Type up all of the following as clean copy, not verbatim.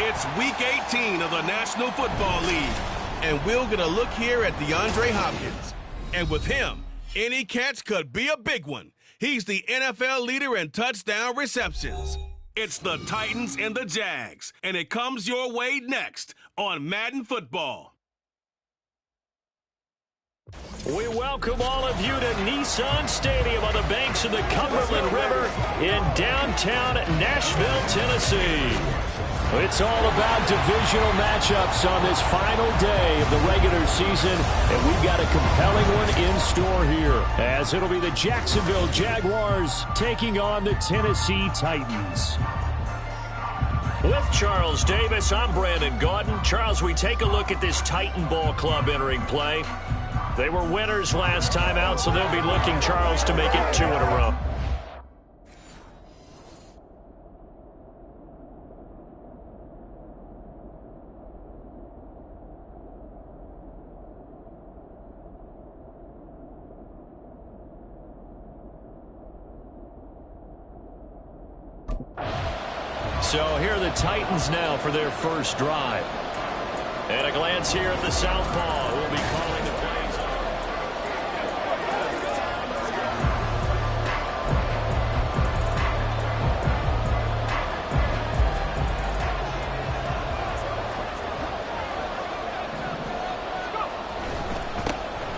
It's Week 18 of the National Football League, and we'll get a look here at DeAndre Hopkins. And with him, any catch could be a big one. He's the NFL leader in touchdown receptions. It's the Titans and the Jags, and it comes your way next on Madden Football. We welcome all of you to Nissan Stadium on the banks of the Cumberland River in downtown Nashville, Tennessee. It's all about divisional matchups on this final day of the regular season, and we've got a compelling one in store here, as it'll be the Jacksonville Jaguars taking on the Tennessee Titans. With Charles Davis, I'm Brandon Gaudin. Charles, we take a look at this Titan Ball Club entering play. They were winners last time out, so they'll be looking, Charles, to make it 2 in a row. So here are the Titans now for their first drive. And a glance here at the southpaw, who will be calling the plays.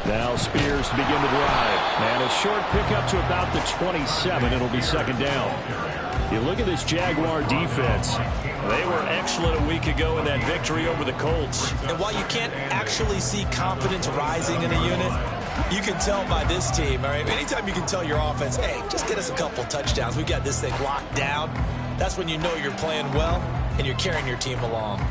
Now Spears to begin the drive. And a short pickup to about the 27. It'll be second down. You look at this Jaguar defense. They were excellent a week ago in that victory over the Colts. And while you can't actually see confidence rising in a unit, you can tell by this team. All right, anytime you can tell your offense, hey, just get us a couple touchdowns. We got this thing locked down. That's when you know you're playing well and you're carrying your team along.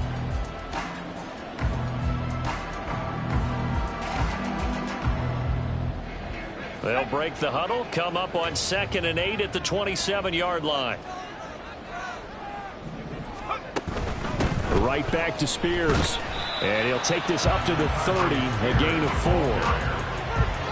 They'll break the huddle, come up on 2nd and 8 at the 27-yard line. Right back to Spears. And he'll take this up to the 30, a gain of 4.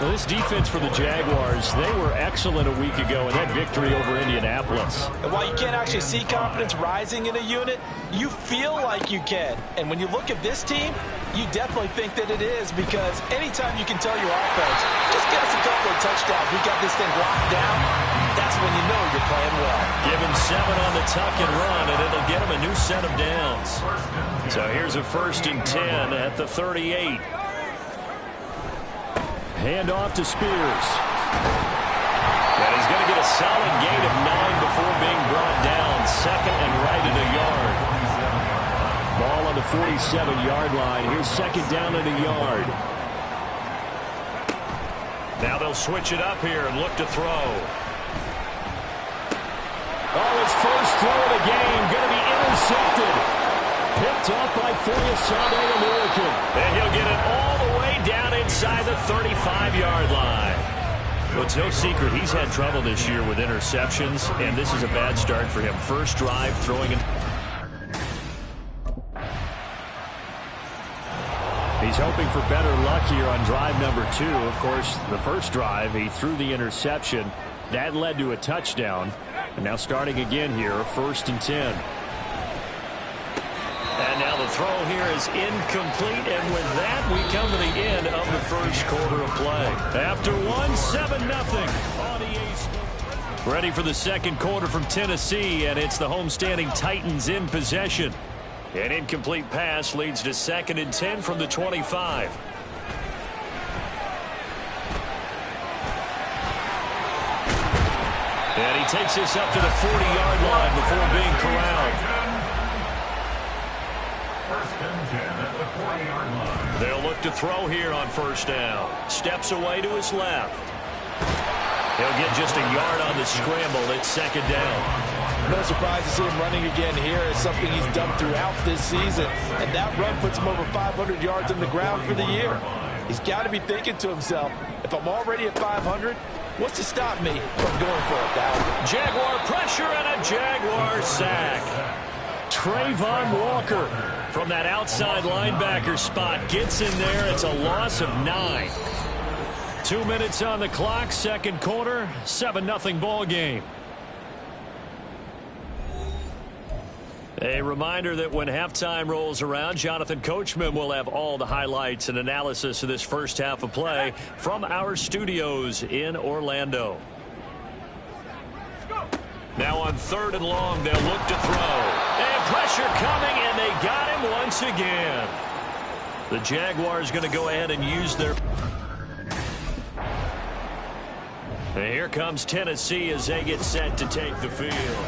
Well, this defense for the Jaguars, they were excellent a week ago in that victory over Indianapolis. And while you can't actually see confidence rising in a unit, you feel like you can. And when you look at this team, you definitely think that it is, because anytime you can tell your offense, just get us a couple of touchdowns, we got this thing locked down, that's when you know you're playing well. Give him 7 on the tuck and run, and it'll get him a new set of downs. So here's a 1st and 10 at the 38. Hand off to Spears. And he's going to get a solid gain of 9 before being brought down. 2nd and right at a yard. Ball on the 47-yard line. Here's 2nd down and a yard. Now they'll switch it up here and look to throw. Oh, his first throw of the game going to be intercepted. Picked up by Foyesade American. And he'll get it all the way down inside the 35-yard line. Well, it's no secret he's had trouble this year with interceptions, and this is a bad start for him. First drive, throwing it. He's hoping for better luck here on drive number 2. Of course, the first drive, he threw the interception. That led to a touchdown. And now starting again here, 1st and 10. And now the throw here is incomplete, and with that, we come to the end of the first quarter of play. After 7-0 on EA Sports. Ready for the second quarter from Tennessee, and it's the homestanding Titans in possession. An incomplete pass leads to 2nd and 10 from the 25. And he takes this up to the 40-yard line before being corralled. 1st and 10 at the 40-yard line. They'll look to throw here on 1st down. Steps away to his left. He'll get just a yard on the scramble. It's 2nd down. No surprise to see him running again here. It's something he's done throughout this season. And that run puts him over 500 yards on the ground for the year. He's got to be thinking to himself, if I'm already at 500, what's to stop me from going for 1,000? Jaguar pressure and a Jaguar sack. Trayvon Walker from that outside linebacker spot gets in there. It's a loss of 9. 2 minutes on the clock, second quarter, 7-0 ball game. A reminder that when halftime rolls around, Jonathan Coachman will have all the highlights and analysis of this first half of play from our studios in Orlando. Now on 3rd and long, they'll look to throw. And pressure coming, and they got him once again. The Jaguars going to go ahead and use their... And here comes Tennessee as they get set to take the field.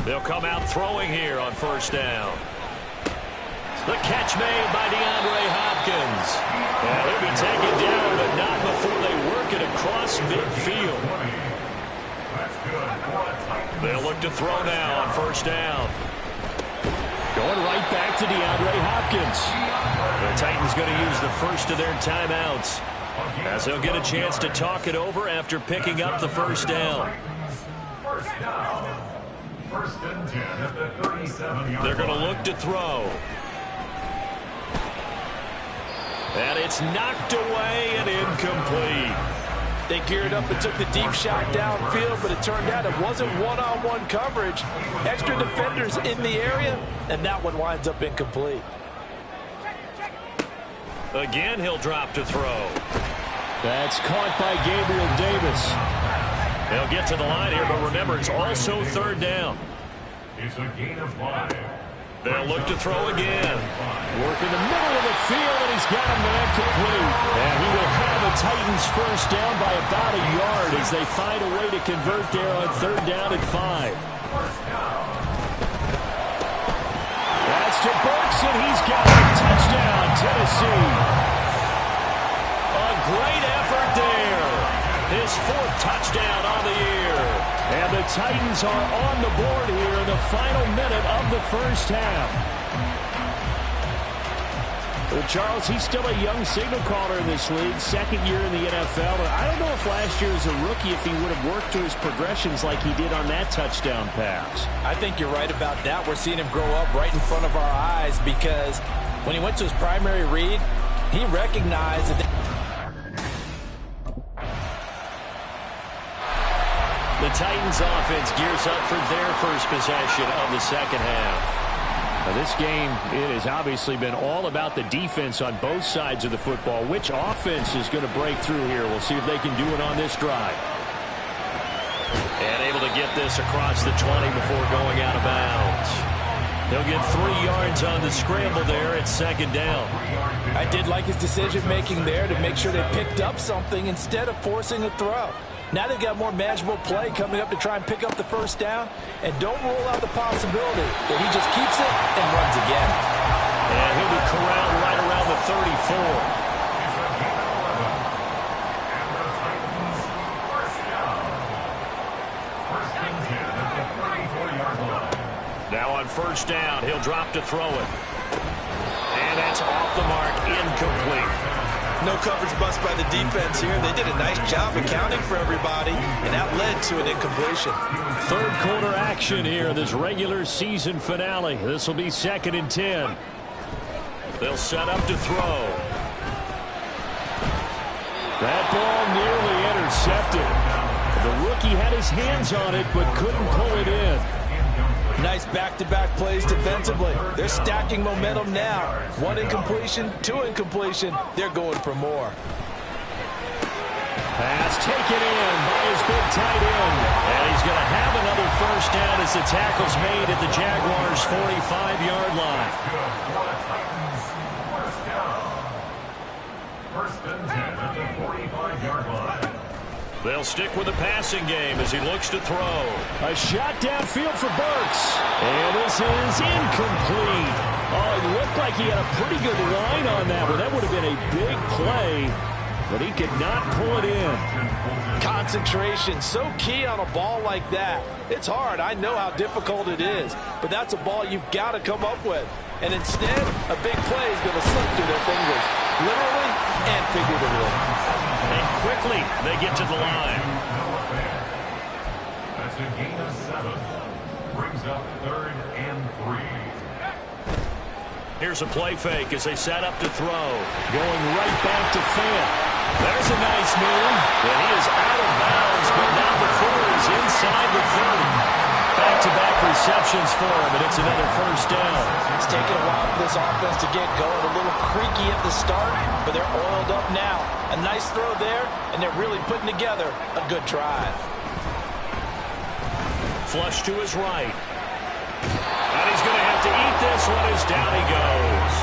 They'll come out throwing here on 1st down. The catch made by DeAndre Hopkins. And he'll be taken down, but not before they work it across midfield. They'll look to throw now on 1st down. Going right back to DeAndre Hopkins. The Titans going to use the first of their timeouts, as they'll get a chance to talk it over after picking up the 1st down. First and 10 at the 37-yard They're going to look to throw. And it's knocked away and incomplete. They geared up and took the deep shot downfield, but it turned out it wasn't one-on-one coverage. Extra defenders in the area, and that one winds up incomplete. Again, he'll drop to throw. That's caught by Gabriel Davis. They'll get to the line here, but remember, it's also 3rd down. It's a gain of 5. They'll look to throw again. Work in the middle of the field, and he's got him man complete. And he will have the Titans 1st down by about a yard as they find a way to convert there on 3rd down and 5. That's to Burks, and he's got a touchdown, Tennessee. A great effort there. His 4th touchdown on the year. And the Titans are on the board here in the final minute of the first half. Well, Charles, he's still a young signal caller in this league, 2nd year in the NFL. But I don't know if last year as a rookie, if he would have worked through his progressions like he did on that touchdown pass. I think you're right about that. We're seeing him grow up right in front of our eyes, because when he went to his primary read, he recognized that... The Titans offense gears up for their first possession of the second half. Now this game, it has obviously been all about the defense on both sides of the football. Which offense is going to break through here? We'll see if they can do it on this drive. And able to get this across the 20 before going out of bounds. They'll get 3 yards on the scramble there at 2nd down. I did like his decision-making there to make sure they picked up something instead of forcing a throw. Now they've got more manageable play coming up to try and pick up the 1st down. And don't rule out the possibility that he just keeps it and runs again. And he'll be corralled right around the 34. Now on 1st down, he'll drop to throw it. And that's off the mark, incomplete. No coverage bust by the defense here. They did a nice job accounting for everybody, and that led to an incompletion. 3rd quarter action here in this regular season finale. This will be 2nd and 10. They'll set up to throw. That ball nearly intercepted. The rookie had his hands on it, but couldn't pull it in. Nice back-to-back plays defensively. They're stacking momentum now. 1 incompletion, 2 incompletion. They're going for more. Pass taken in by his big tight end. And he's going to have another 1st down as the tackle's made at the Jaguars' 45-yard line. 1st and 10 at the 45-yard line. They'll stick with the passing game as he looks to throw. A shot downfield for Burks. And this is incomplete. Oh, it looked like he had a pretty good line on that one. That would have been a big play, but he could not pull it in. Concentration, so key on a ball like that. It's hard. I know how difficult it is, but that's a ball you've got to come up with. And instead, a big play is going to slip through their fingers, literally and figuratively. And quickly, they get to the line. That's a gain of 7. Brings up 3rd and 3. Here's a play fake as they set up to throw. Going right back to Fant. There's a nice move. And he is out of bounds, but not before he's inside the 30. Back-to-back receptions for him, and it's another first down. It's taken a while for this offense to get going. A little creaky at the start, but they're oiled up now. A nice throw there, and they're really putting together a good drive. Flush to his right. And he's going to have to eat this one as down he goes.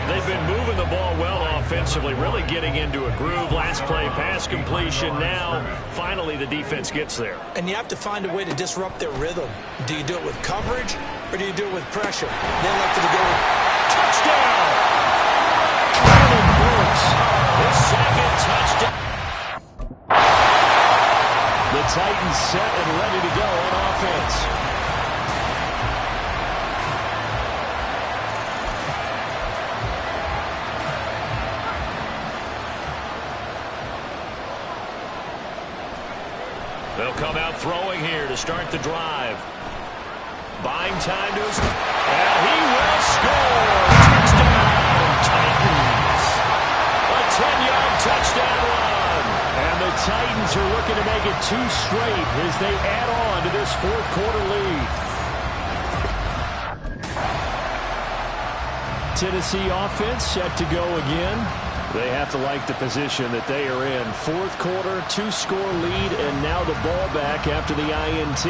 They've been moving the ball well offensively, really getting into a groove. Last play, pass completion. Now, finally, the defense gets there. And you have to find a way to disrupt their rhythm. Do you do it with coverage, or do you do it with pressure? They elected to go with touchdown! Traylon Burks, his second touchdown. The Titans set and ready to go on offense. They'll come out throwing here to start the drive. Buying time to his... And he will score! Touchdown, Titans! A 10-yard touchdown run! And the Titans are looking to make it 2 straight as they add on to this fourth quarter lead. Tennessee offense set to go again. They have to like the position that they are in. Fourth quarter, 2-score lead, and now the ball back after the INT.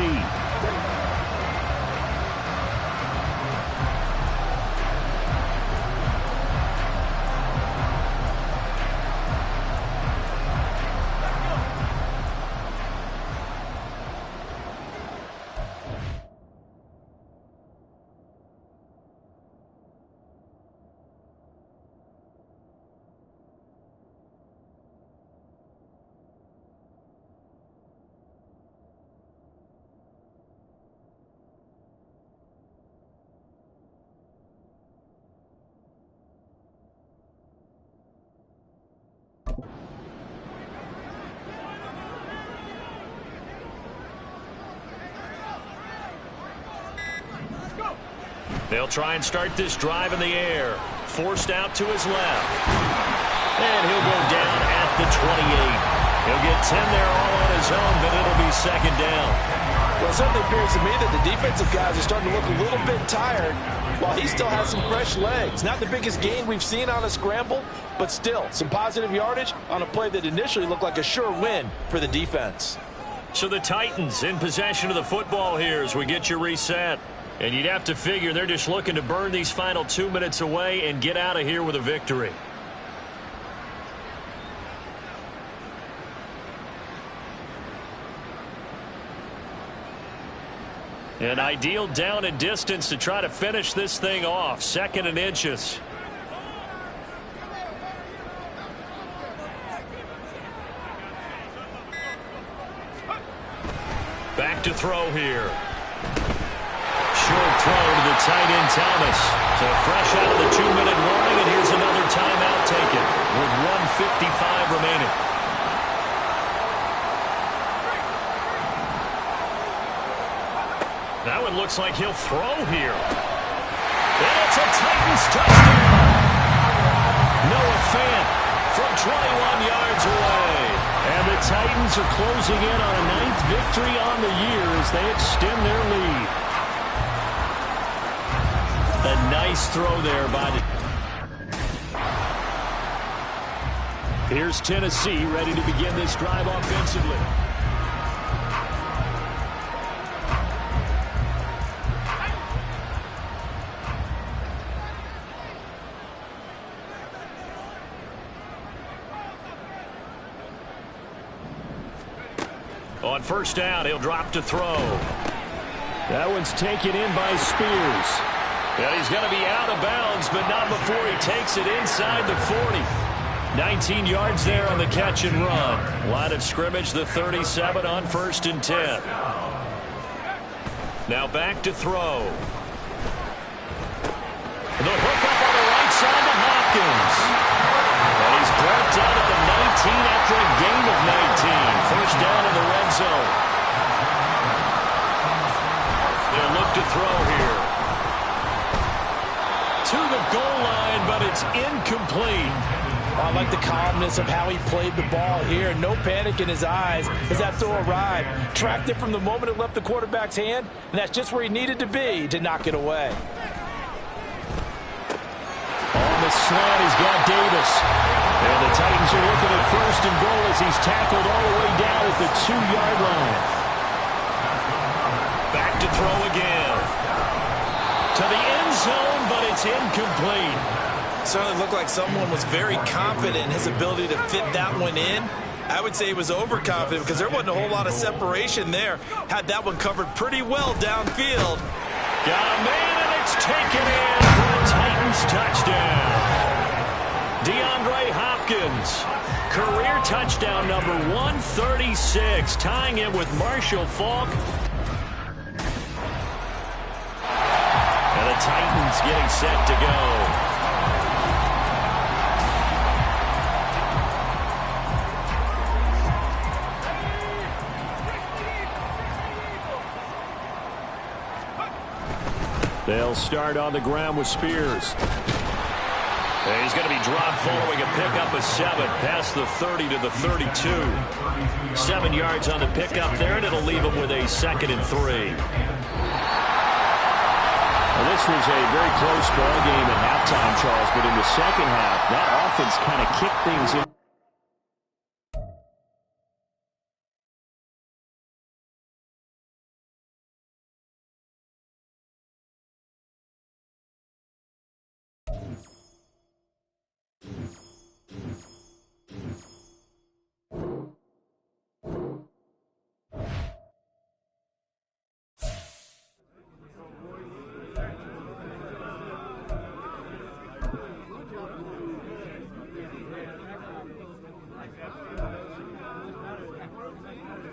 They'll try and start this drive in the air. Forced out to his left. And he'll go down at the 28. He'll get 10 there all on his own, but it'll be second down. Well, it certainly appears to me that the defensive guys are starting to look a little bit tired while he still has some fresh legs. Not the biggest gain we've seen on a scramble, but still some positive yardage on a play that initially looked like a sure win for the defense. So the Titans in possession of the football here as we get you reset. And you'd have to figure they're just looking to burn these final 2 minutes away and get out of here with a victory. An ideal down and distance to try to finish this thing off. 2nd and inches. Back to throw here. Short throw to the tight end, Thomas. So fresh out of the 2-minute warning, and here's another timeout taken with 1:55 remaining. That one looks like he'll throw here. And it's a Titans touchdown. Noah Fant from 21 yards away. And the Titans are closing in on a 9th victory on the year as they extend their lead. A nice throw there by the... Here's Tennessee ready to begin this drive offensively. On first down, he'll drop to throw. That one's taken in by Spears. Yeah, he's going to be out of bounds, but not before he takes it inside the 40. 19 yards there on the catch and run. Line of scrimmage, the 37 on 1st and 10. Now back to throw. The hook up on the right side to Hopkins. And he's brought down at the 19 after a gain of 19. First down in the red zone. They'll look to throw here. To It's incomplete. I like the calmness of how he played the ball here. No panic in his eyes as that throw arrived. Tracked it from the moment it left the quarterback's hand, and that's just where he needed to be to knock it away. On the slant, he's got Davis. And the Titans are looking at 1st and goal as he's tackled all the way down at the 2-yard line. Back to throw again. To the end zone, but it's incomplete. Certainly looked like someone was very confident in his ability to fit that one in. I would say he was overconfident because there wasn't a whole lot of separation there. Had that one covered pretty well downfield. Got a man, and it's taken in for the Titans touchdown. DeAndre Hopkins, career touchdown number 136, tying it with Marshall Faulk. And the Titans getting set to go. They'll start on the ground with Spears. And he's going to be dropped following a pickup of 7 past the 30 to the 32. 7 yards on the pickup there, and it'll leave him with a 2nd and 3. Well, this was a very close ball game at halftime, Charles, but in the second half, that offense kind of kicked things in.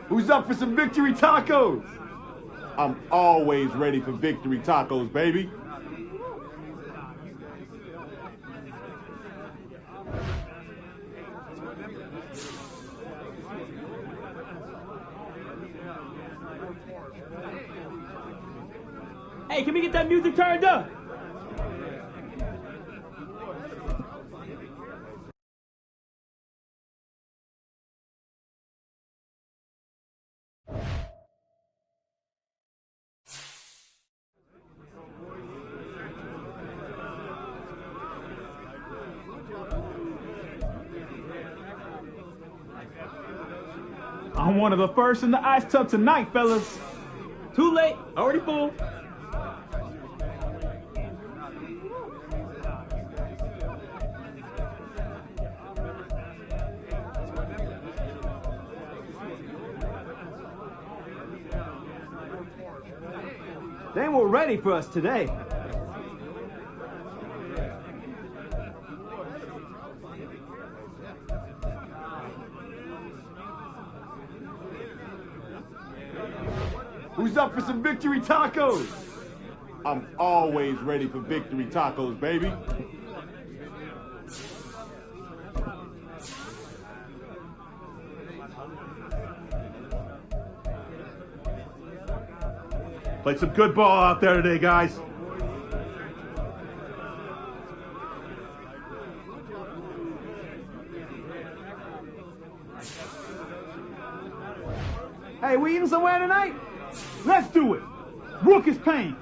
Who's up for some victory tacos? I'm always ready for victory tacos, baby. Hey, can we get that music turned up? I'm one of the first in the ice tub tonight, fellas. Too late, already full. They were ready for us today. Who's up for some victory tacos? I'm always ready for victory tacos, baby. Played some good ball out there today, guys. Hey, we eating somewhere tonight? Let's do it. Rook is paying.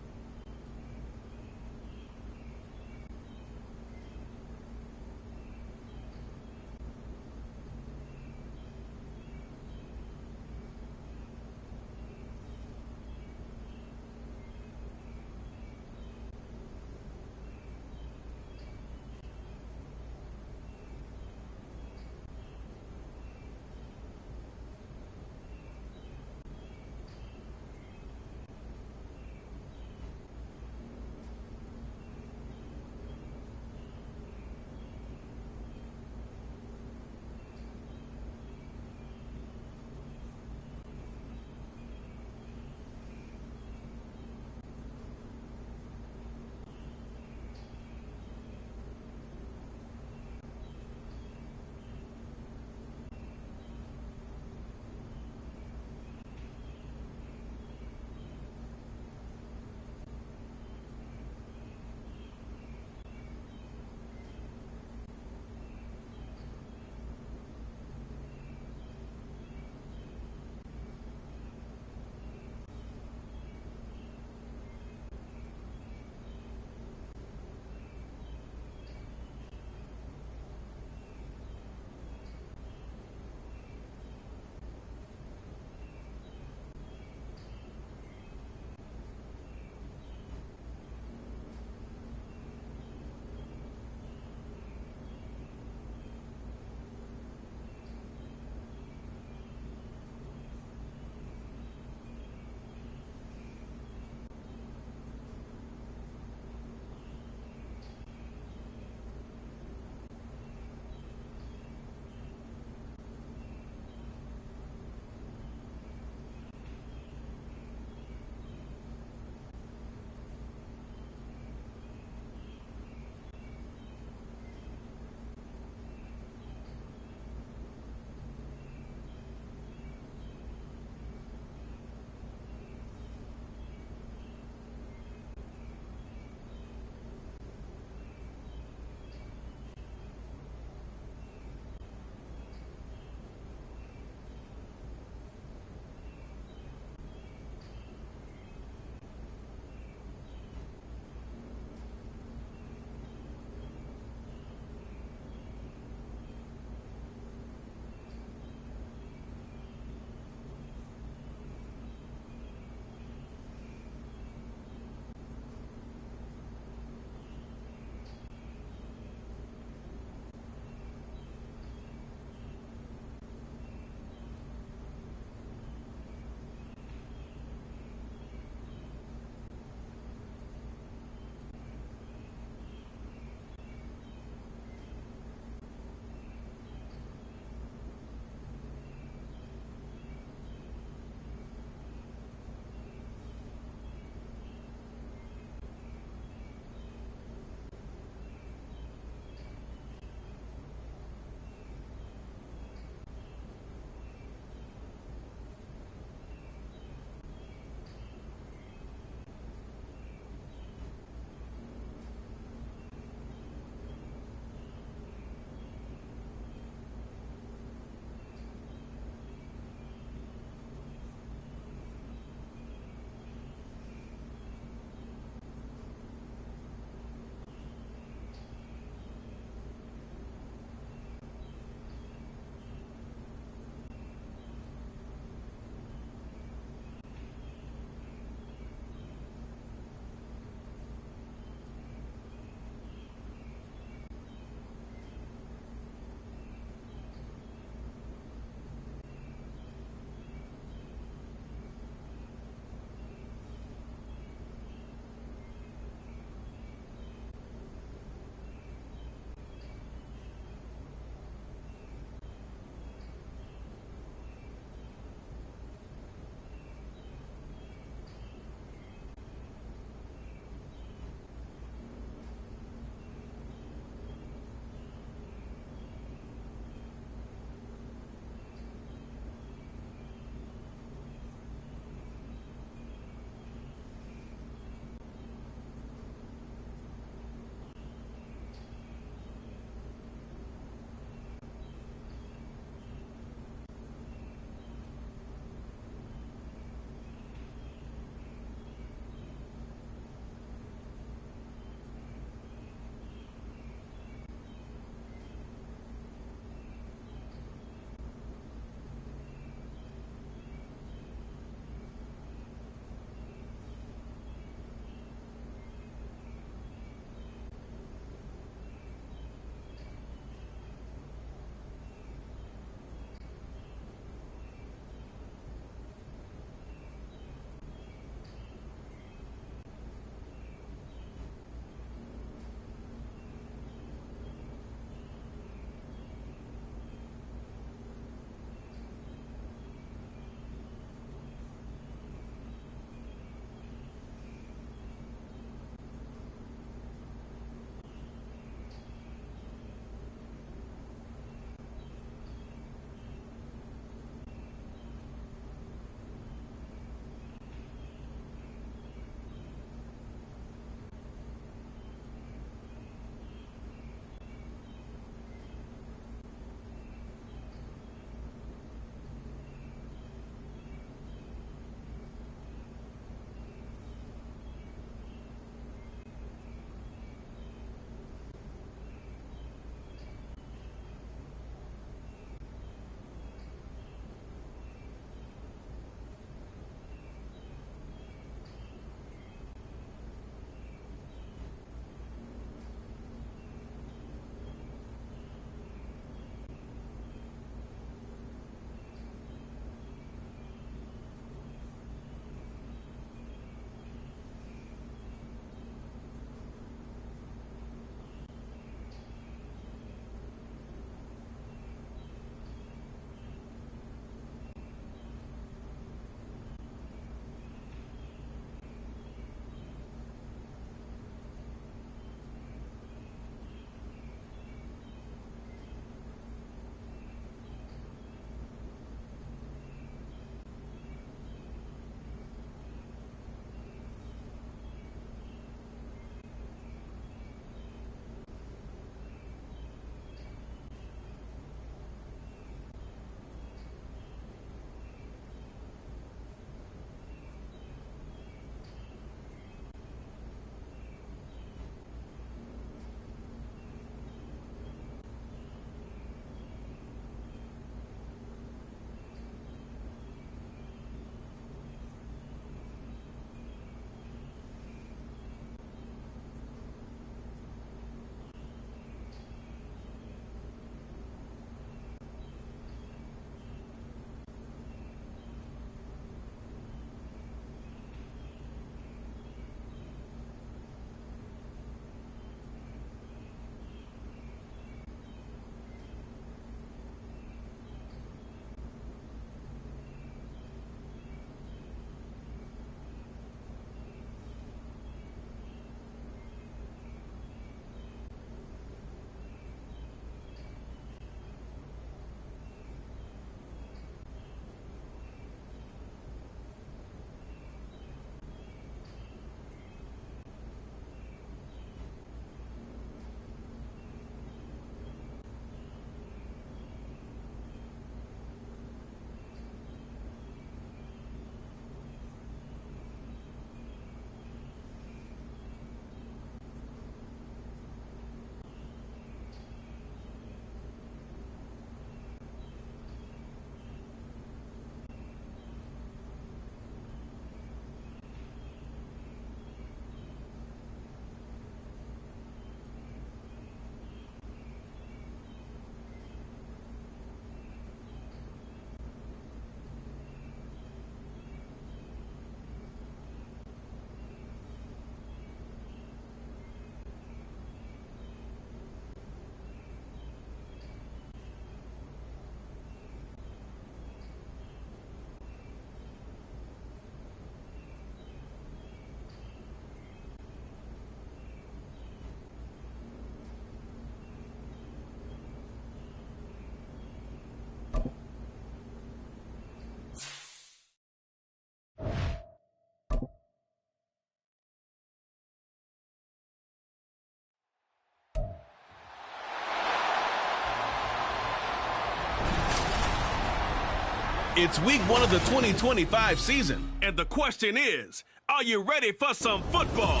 It's week 1 of the 2025 season, and the question is, are you ready for some football?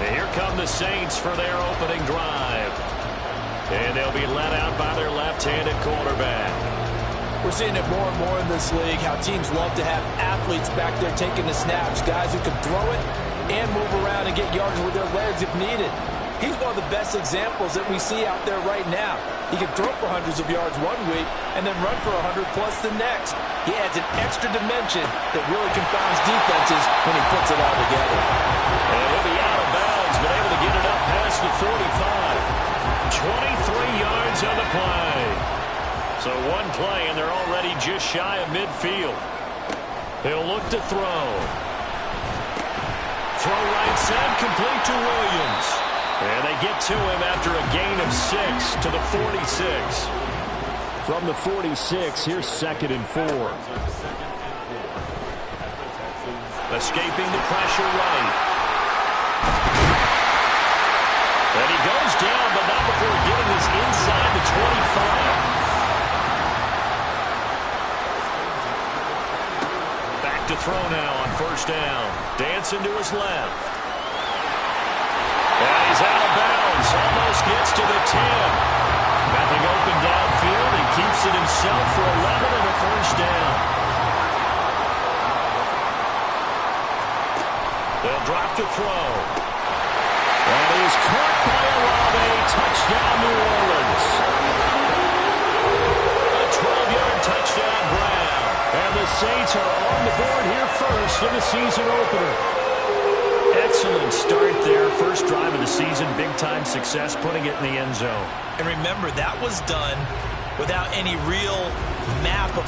Here come the Saints for their opening drive. And they'll be led out by their left-handed quarterback. We're seeing it more and more in this league, how teams love to have athletes back there taking the snaps, guys who can throw it and move around and get yards with their legs if needed. He's one of the best examples that we see out there right now. He can throw for hundreds of yards one week and then run for 100+ the next. He adds an extra dimension that really confounds defenses when he puts it all together. And he'll be out of bounds, but able to get it up past the 45. 23 yards on the play. So one play, and they're already just shy of midfield. He'll look to throw. Throw right side, complete to Williams. And they get to him after a gain of 6 to the 46. From the 46, here's 2nd and 4. Escaping the pressure right. And he goes down, but not before getting this inside the 25. Back to throw now on 1st down. Dancing to his left. And he's out of bounds. Almost gets to the 10. Nothing open downfield. He keeps it himself for 11 and a 1st down. They'll drop to throw. That is caught by Olave. Touchdown, New Orleans. A 12-yard touchdown Brown. And the Saints are on the board here first in the season opener. Excellent start there. First drive of the season. Big-time success putting it in the end zone. And remember, that was done without any real map of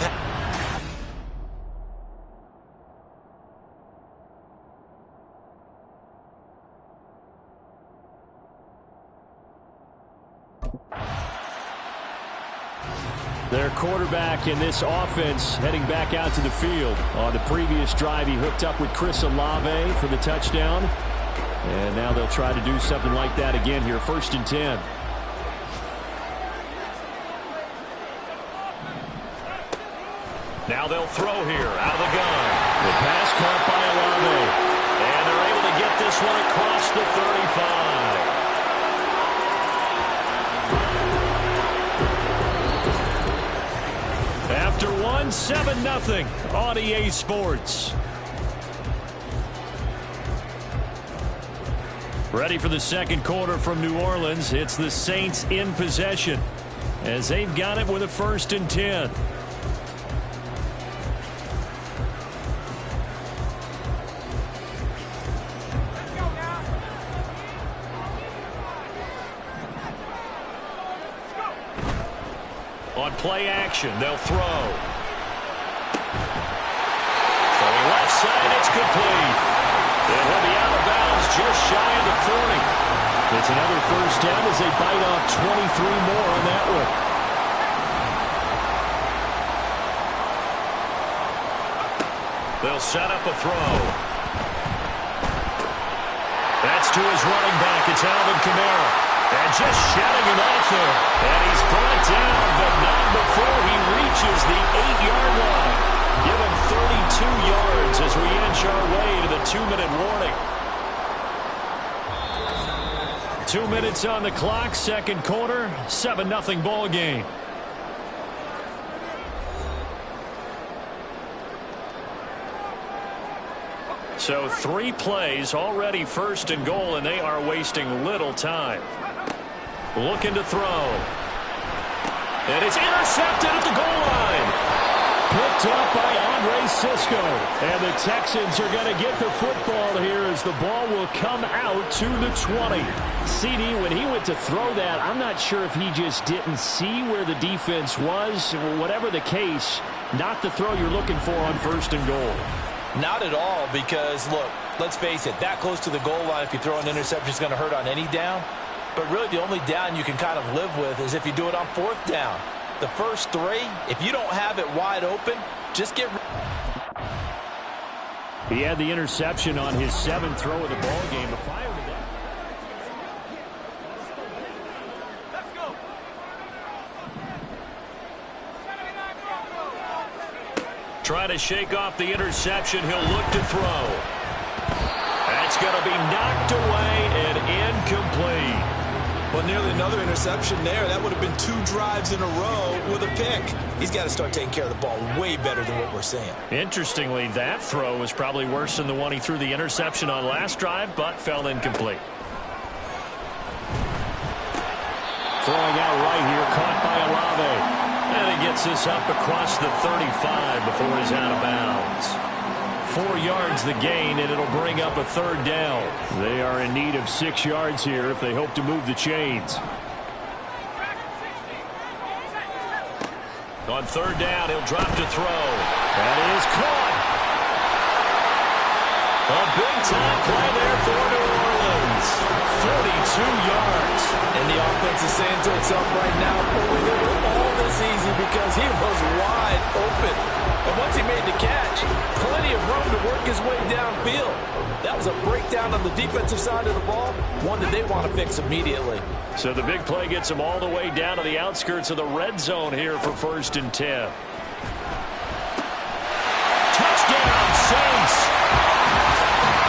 their quarterback in this offense heading back out to the field. On the previous drive, he hooked up with Chris Olave for the touchdown. And now they'll try to do something like that again here. 1st and 10. Now they'll throw here out of the gun. The pass caught by Olave. And they're able to get this one across the 35. After 7-0 on EA Sports. Ready for the second quarter from New Orleans. It's the Saints in possession as they've got it with a 1st and 10. On play action, they'll throw. Throwing left side, it's complete. And he'll be out of bounds just shy of the 40. It's another 1st down as they bite off 23 more on that one. They'll set up a throw. That's to his running back. It's Alvin Kamara. And just shutting him off there. And he's brought down, but not before he reaches the 8-yard line. Give him 32 yards as we inch our way to the 2-minute warning. 2 minutes on the clock, second quarter, 7-0 ball game. So 3 plays, already 1st and goal, and they are wasting little time. Looking to throw. And it's intercepted at the goal line. Picked up by Andre Sisco. And the Texans are going to get the football here as the ball will come out to the 20. CD, when he went to throw that, I'm not sure if he just didn't see where the defense was. Whatever the case, not the throw you're looking for on 1st and goal. Not at all, because, look, let's face it, that close to the goal line, if you throw an interception, is going to hurt on any down. But really, the only down you can kind of live with is if you do it on 4th down. The first 3, if you don't have it wide open, just get... He had the interception on his 7th throw of the ball game. But prior to that... Trying to shake off the interception. He'll look to throw. That's going to be knocked away and incomplete. Well, nearly another interception there. That would have been 2 drives in a row with a pick. He's got to start taking care of the ball way better than what we're seeing. Interestingly, that throw was probably worse than the one he threw the interception on last drive, but fell incomplete. Throwing out right here, caught by Olave. And he gets this up across the 35 before he's out of bounds. 4 yards the gain, and it'll bring up a 3rd down. They are in need of 6 yards here if they hope to move the chains. On 3rd down, he'll drop to throw. That is caught. A big-time play there for New Orleans. 42 yards. And the offense is saying to itself right now, boy, they were all this easy because he was wide open. And once he made the catch, plenty of room to work his way downfield. That was a breakdown on the defensive side of the ball, one that they want to fix immediately. So the big play gets him all the way down to the outskirts of the red zone here for 1st and 10. Touchdown, Saints!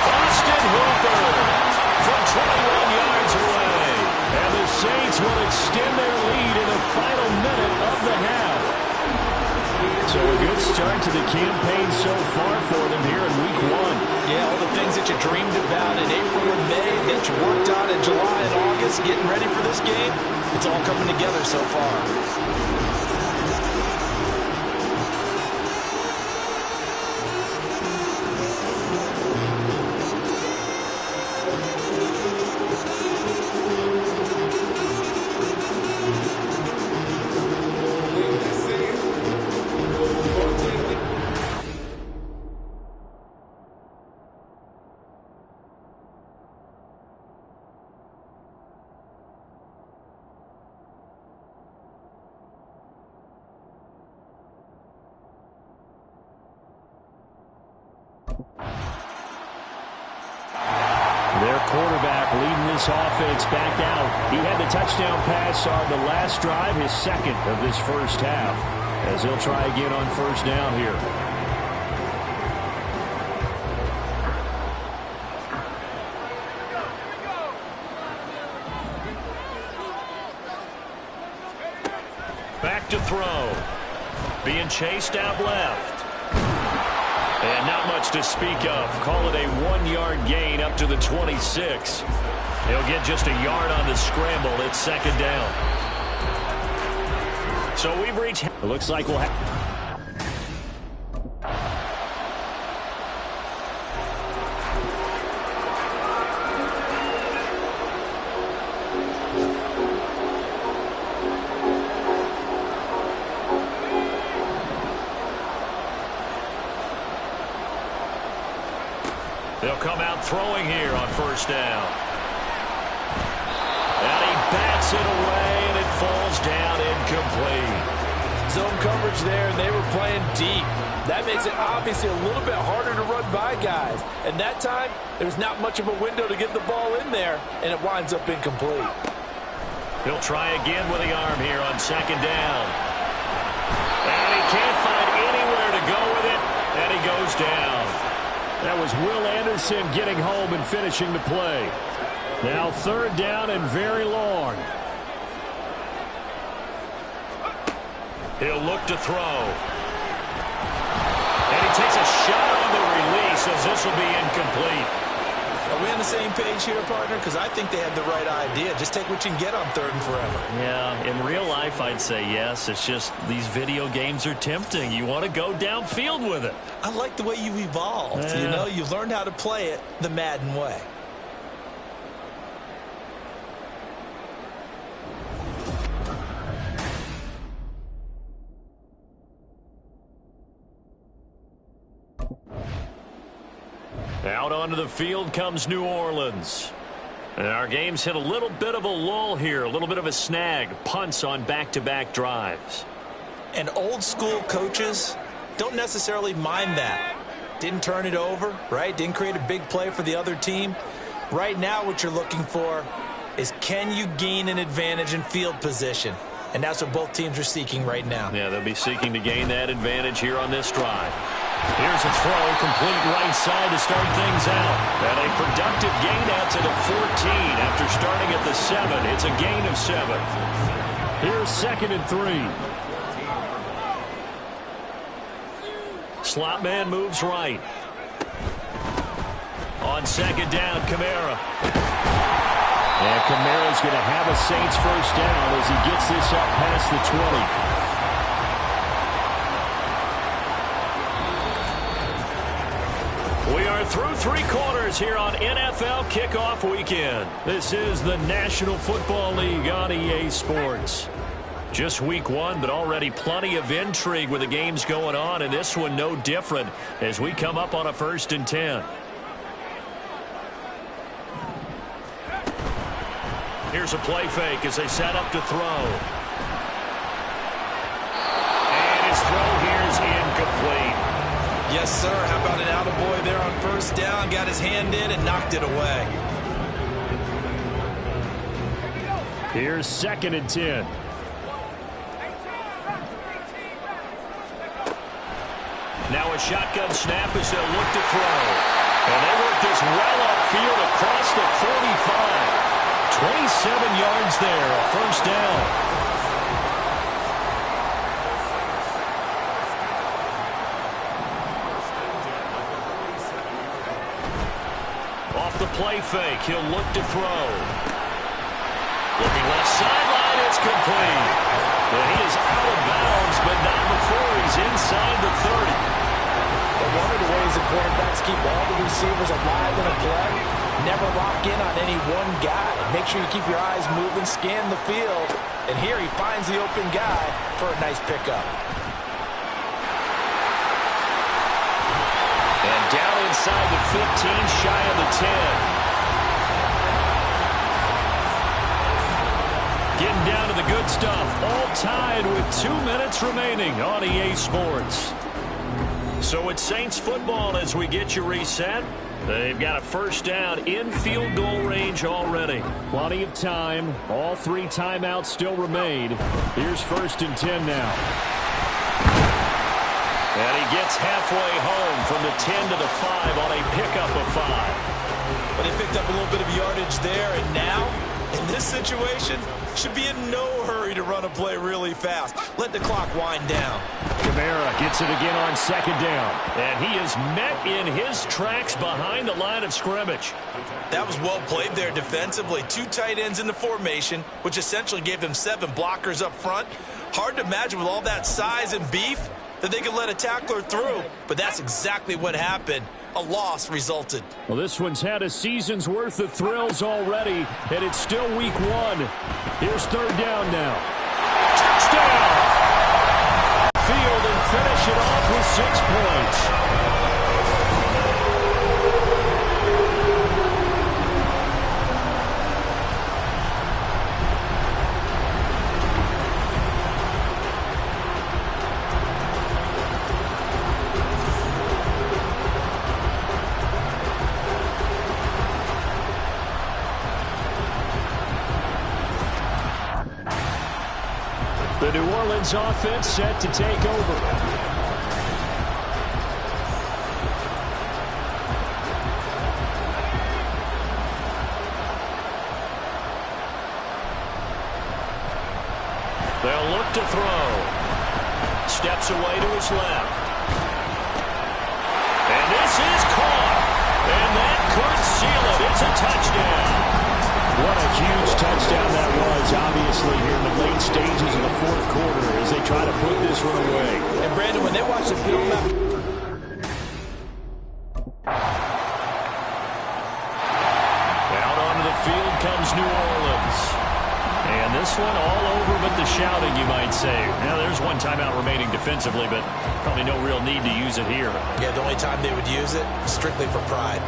Austin Hooper from 21 yards away. And the Saints will extend their lead in the final minute of the half. So a good start to the campaign so far for them here in week 1. Yeah, all the things that you dreamed about in April and May that you worked on in July and August, getting ready for this game, it's all coming together so far. Their quarterback leading this offense back out. He had the touchdown pass on the last drive, his 2nd of this first half, as he'll try again on 1st down here. Back to throw. Being chased out left. And not much to speak of. Call it a 1-yard gain up to the 26. He'll get just a yard on the scramble. It's 2nd down. So we've reached... It looks like we'll have... They'll come out throwing here on 1st down. And he bats it away, and it falls down incomplete. Zone coverage there, and they were playing deep. That makes it obviously a little bit harder to run by guys. And that time, there's not much of a window to get the ball in there, and it winds up incomplete. He'll try again with the arm here on 2nd down. And he can't find anywhere to go with it, and he goes down. That was Will Anderson getting home and finishing the play. Now 3rd down and very long. He'll look to throw. And he takes a shot on the release as this will be incomplete. Are we on the same page here, partner? Because I think they had the right idea. Just take what you can get on 3rd and forever. Yeah, in real life, I'd say yes. It's just these video games are tempting. You want to go downfield with it. I like the way you've evolved. Yeah. You know, you've learned how to play it the Madden way. Out onto the field comes New Orleans. And our game's hit a little bit of a lull here, a little bit of a snag. Punts on back-to-back drives. And old-school coaches don't necessarily mind that. Didn't turn it over, right? Didn't create a big play for the other team. Right now what you're looking for is, can you gain an advantage in field position? And that's what both teams are seeking right now. Yeah, they'll be seeking to gain that advantage here on this drive. Here's a throw, complete right side to start things out. And a productive gain out to the 14 after starting at the 7. It's a gain of 7. Here's 2nd and 3. Slot man moves right. On 2nd down, Kamara. And Kamara's going to have a Saints first down as he gets this up past the 20. We are through 3 quarters here on NFL Kickoff Weekend. This is the National Football League on EA Sports. Just week 1, but already plenty of intrigue with the games going on, and this one no different as we come up on a 1st and 10. Here's a play fake as they set up to throw. And his throw here is incomplete. Yes, sir. How about an attaboy there on 1st down? Got his hand in and knocked it away. Here's 2nd and 10. Now a shotgun snap as they'll look to throw. And they work this well upfield across the 45. 27 yards there, a 1st down. Off the play fake, he'll look to throw. Looking left sideline, it's complete. And he is out of bounds, but not before he's inside the 30. But one of the ways that quarterbacks keep all the receivers alive in a play, never lock in on any one guy. Make sure you keep your eyes moving, scan the field. And here he finds the open guy for a nice pickup. And down inside the 15, shy of the 10. Getting down to the good stuff. All tied with 2 minutes remaining on EA Sports. So it's Saints football as we get you reset. They've got a 1st down in field goal range already. Plenty of time. All 3 timeouts still remain. Here's 1st and 10 now. And he gets halfway home from the 10 to the 5 on a pickup of 5. But he picked up a little bit of yardage there, and now, in this situation, should be in no hurry to run a play really fast. Let the clock wind down. Kamara gets it again on 2nd down. And he is met in his tracks behind the line of scrimmage. That was well played there defensively. 2 tight ends in the formation, which essentially gave them 7 blockers up front. Hard to imagine with all that size and beef that they could let a tackler through, but that's exactly what happened. A loss resulted. Well, this one's had a season's worth of thrills already, and it's still week 1. Here's 3rd down now. Touchdown! Field and finish it off with 6 points. The New Orleans offense set to take over. They'll look to throw. Steps away to his left. And this is caught. And that could seal it. It's a touchdown. What a huge touchdown that was, obviously, here in the late stages of the 4th quarter as they try to put this one away. And, Brandon, when they watch the film map... Out onto the field comes New Orleans. And this one all over but the shouting, you might say. Now, there's 1 timeout remaining defensively, but probably no real need to use it here. Yeah, the only time they would use it, strictly for pride.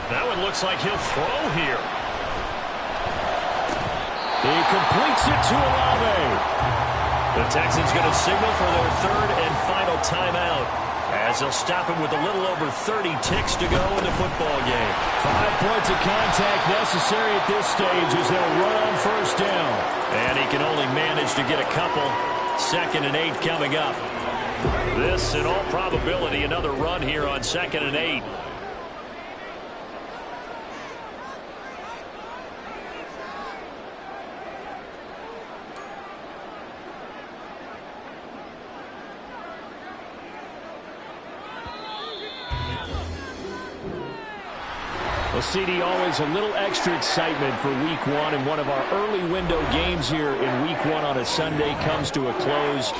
That one looks like he'll throw here. He completes it to Olave. The Texans going to signal for their third and final timeout, as they'll stop him with a little over 30 ticks to go in the football game. 5 points of contact necessary at this stage as they'll run on first down. And he can only manage to get a couple. 2nd and 8 coming up. This, in all probability, another run here on 2nd and 8. Well, CD, always a little extra excitement for Week 1, and one of our early window games here in Week 1 on a Sunday comes to a close.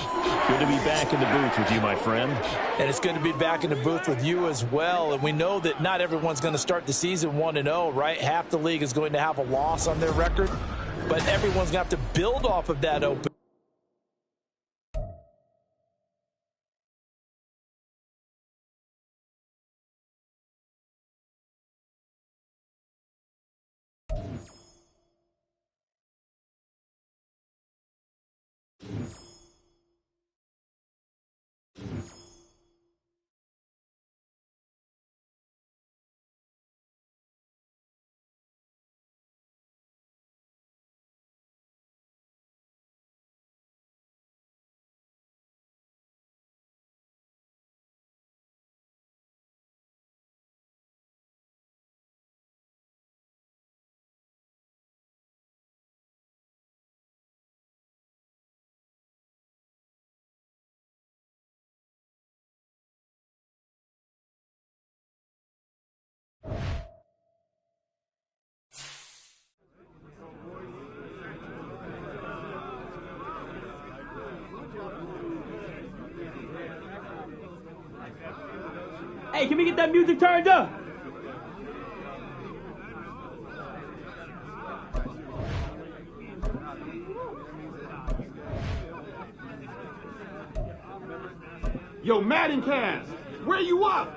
Good to be back in the booth with you, my friend. And it's good to be back in the booth with you as well. And we know that not everyone's going to start the season 1-0, right? Half the league is going to have a loss on their record, but everyone's going to have to build off of that open. Hey, can we get that music turned up? Yo, Madden Cast, where you up?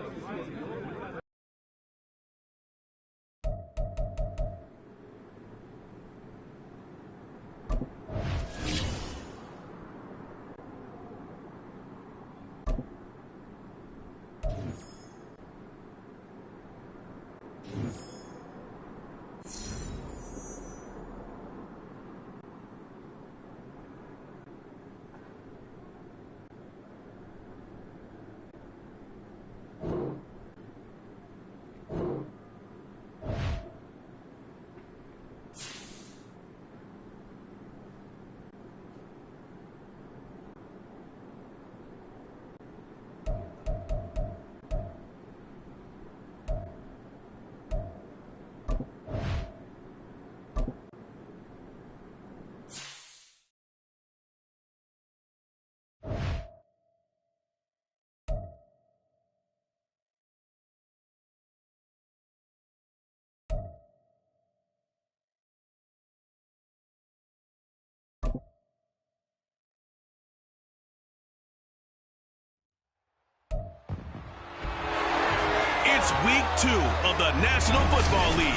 It's Week 2 of the National Football League,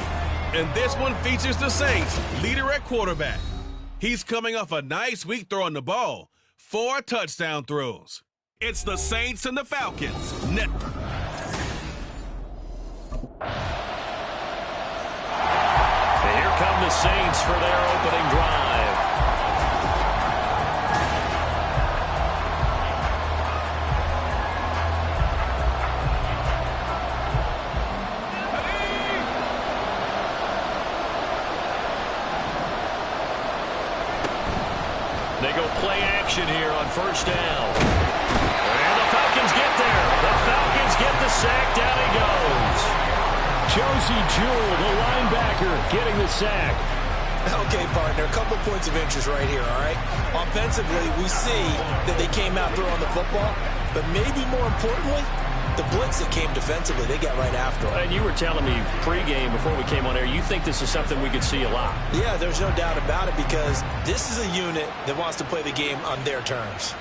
and this one features the Saints' leader at quarterback. He's coming off a nice week throwing the ball, 4 touchdown throws. It's the Saints and the Falcons Network. And here come the Saints for their opening drive. They go play action here on first down. And the Falcons get there. The Falcons get the sack. Down he goes. Josie Jewell, the linebacker, getting the sack. Okay, partner, a couple points of interest right here, all right? Offensively, we see that they came out throwing the football, but maybe more importantly, the blitz that came defensively, they got right after it. And you were telling me pregame before we came on air, you think this is something we could see a lot. Yeah, there's no doubt about it, because this is a unit that wants to play the game on their terms.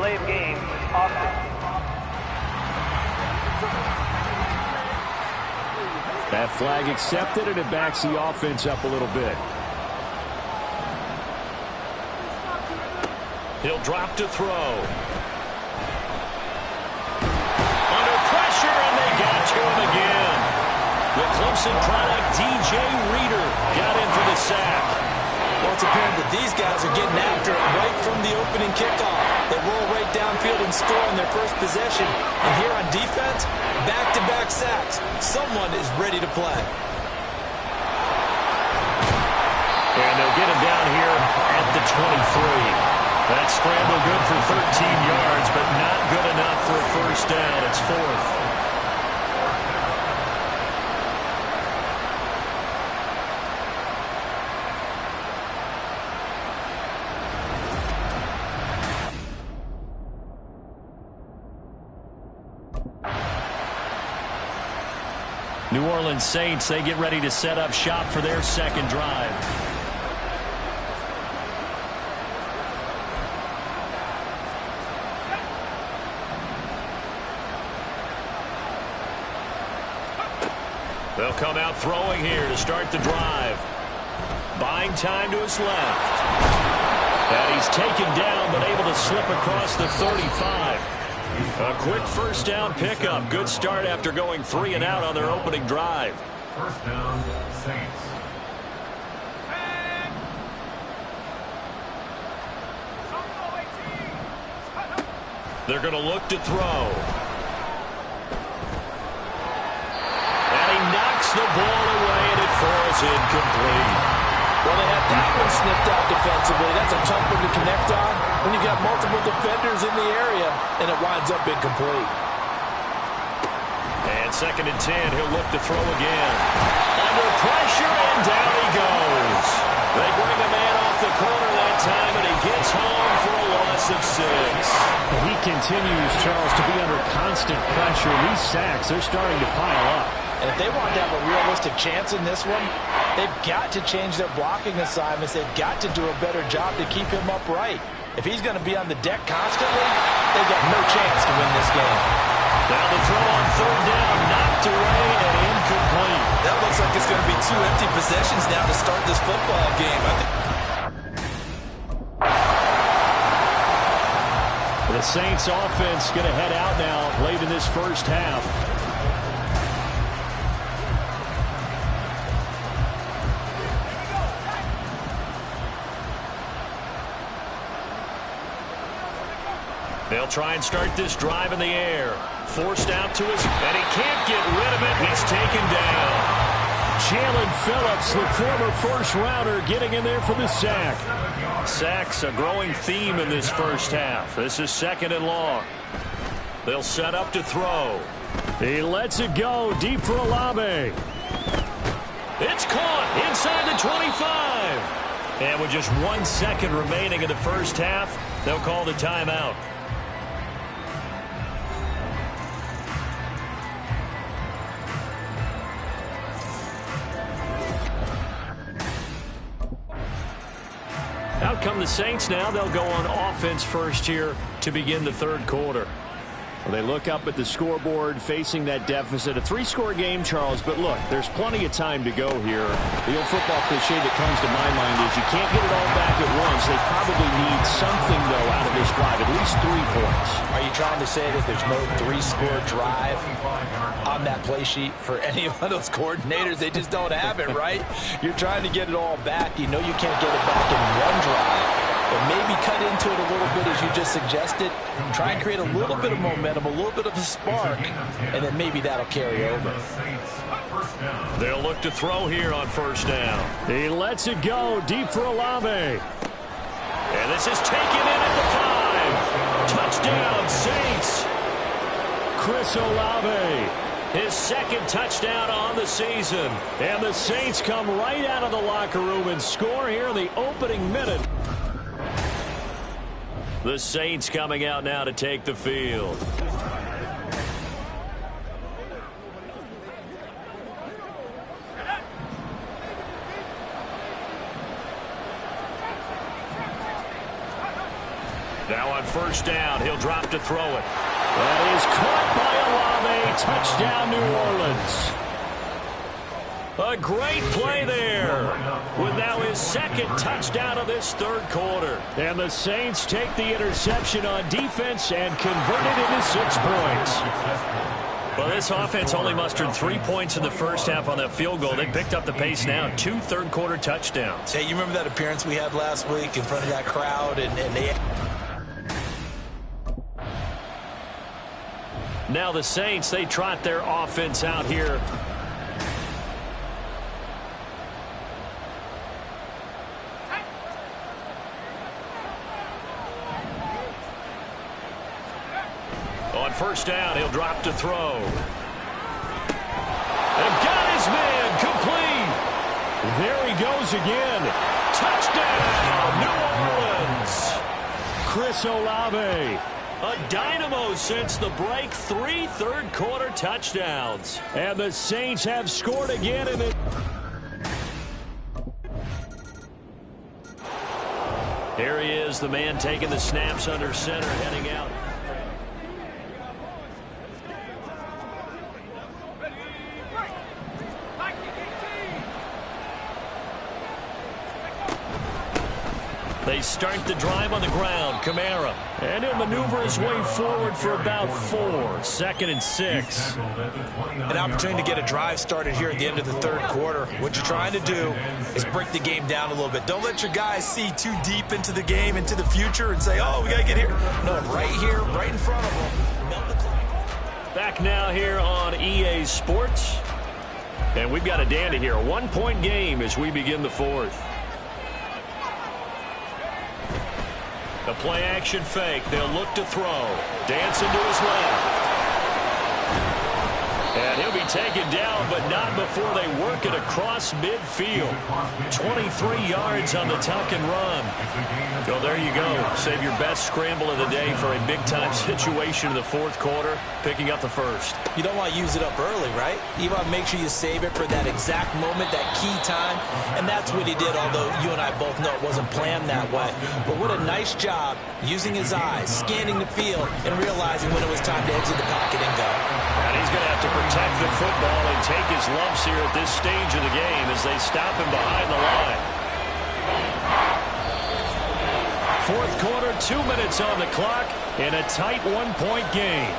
delay of game offense. That flag accepted, and it backs the offense up a little bit. He'll drop to throw. Under pressure, and they got to him again. The Clemson product, DJ Reader, got in for the sack. Well, it's apparent that these guys are getting after it right from the opening kickoff. They roll right downfield and score on their first possession. And here on defense, back-to-back sacks. Someone is ready to play. And they'll get him down here at the 23. That scramble good for 13 yards, but not good enough for a first down. It's fourth. New Orleans Saints, they get ready to set up shop for their second drive. They'll come out throwing here to start the drive. Buying time to his left. And he's taken down but able to slip across the 35. A quick first down pickup. Good start after going 3 and out on their opening drive. First down, Saints. They're going to look to throw. And he knocks the ball away, and it falls incomplete. Well, they had that one snipped out defensively. That's a tough one to connect on when you got multiple defenders in the area, and it winds up incomplete. And 2nd and 10, he'll look to throw again. Under pressure, and down he goes. They bring a man off the corner that time, and he gets home for a loss of 6. He continues, Charles, to be under constant pressure. These sacks, they're starting to pile up. And if they want to have a realistic chance in this one, they've got to change their blocking assignments. They've got to do a better job to keep him upright. If he's going to be on the deck constantly, they've got no chance to win this game. Now the throw on 3rd down, knocked away and incomplete. That looks like it's going to be 2 empty possessions now to start this football game. The Saints offense going to head out now late in this first half. They'll try and start this drive in the air. Forced out to his, and he can't get rid of it. He's taken down. Jalen Phillips, the former first-rounder, getting in there for the sack. Sacks, a growing theme in this first half. This is 2nd and long. They'll set up to throw. He lets it go deep for Olave. It's caught inside the 25. And with just 1 second remaining in the first half, they'll call the timeout. Out come the Saints now. They'll go on offense first here to begin the 3rd quarter. Well, they look up at the scoreboard facing that deficit. A 3-score game, Charles, but look, there's plenty of time to go here. The old football cliche that comes to my mind is you can't get it all back at once. They probably need something, though, out of this drive, at least 3 points. Are you trying to say that there's no 3-score drive on that play sheet for any one of those coordinators? They just don't have it, right? You're trying to get it all back. You know you can't get it back in one drive. But maybe cut into it a little bit as you just suggested. Try and create a little bit of momentum, a little bit of a spark, and then maybe that'll carry over. They'll look to throw here on 1st down. He lets it go deep for Olave. And this is taken in at the 5. Touchdown, Saints. Chris Olave. His 2nd touchdown on the season. And the Saints come right out of the locker room and score here in the opening minute. The Saints coming out now to take the field. Now On first down, he'll drop to throw it. That is caught by Olave. Touchdown, New Orleans. A great play there with now his second touchdown of this third quarter. And the Saints take the interception on defense and convert it into 6 points. Well, this offense only mustered 3 points in the first half on that field goal. They picked up the pace now. 2 third-quarter touchdowns. Hey, you remember that appearance we had last week in front of that crowd? And they... Now the Saints, they trot their offense out here. On first down, he'll drop to throw. And got his man complete. There he goes again. Touchdown, New Orleans. Chris Olave, a dynamo since the break. 3 third-quarter touchdowns. And the Saints have scored again in it. Here he is, the man taking the snaps under center, heading out. They start the drive on the ground. Kamara. And he'll maneuver his way forward for about 4. 2nd and 6. An opportunity to get a drive started here at the end of the third quarter. What you're trying to do is break the game down a little bit. Don't let your guys see too deep into the game, into the future, and say, oh, we got to get here. No, right here, right in front of them. Melt the clock. Back now here on EA Sports. And we've got a dandy here. A 1-point game as we begin the fourth. The play-action fake. They'll look to throw. Dancing to his left. And he'll be taken down, but not before they work it across midfield. 23 yards on the tuck and run. So there you go. Save your best scramble of the day for a big-time situation in the fourth quarter, picking up the first. You don't want to use it up early, right? You want to make sure you save it for that exact moment, that key time. And that's what he did, although you and I both know it wasn't planned that way. But what a nice job using his eyes, scanning the field, and realizing when it was time to exit the pocket and go. And he's going to have to protect the football and take his lumps here at this stage of the game as they stop him behind the line. Fourth quarter, 2 minutes on the clock in a tight 1-point game.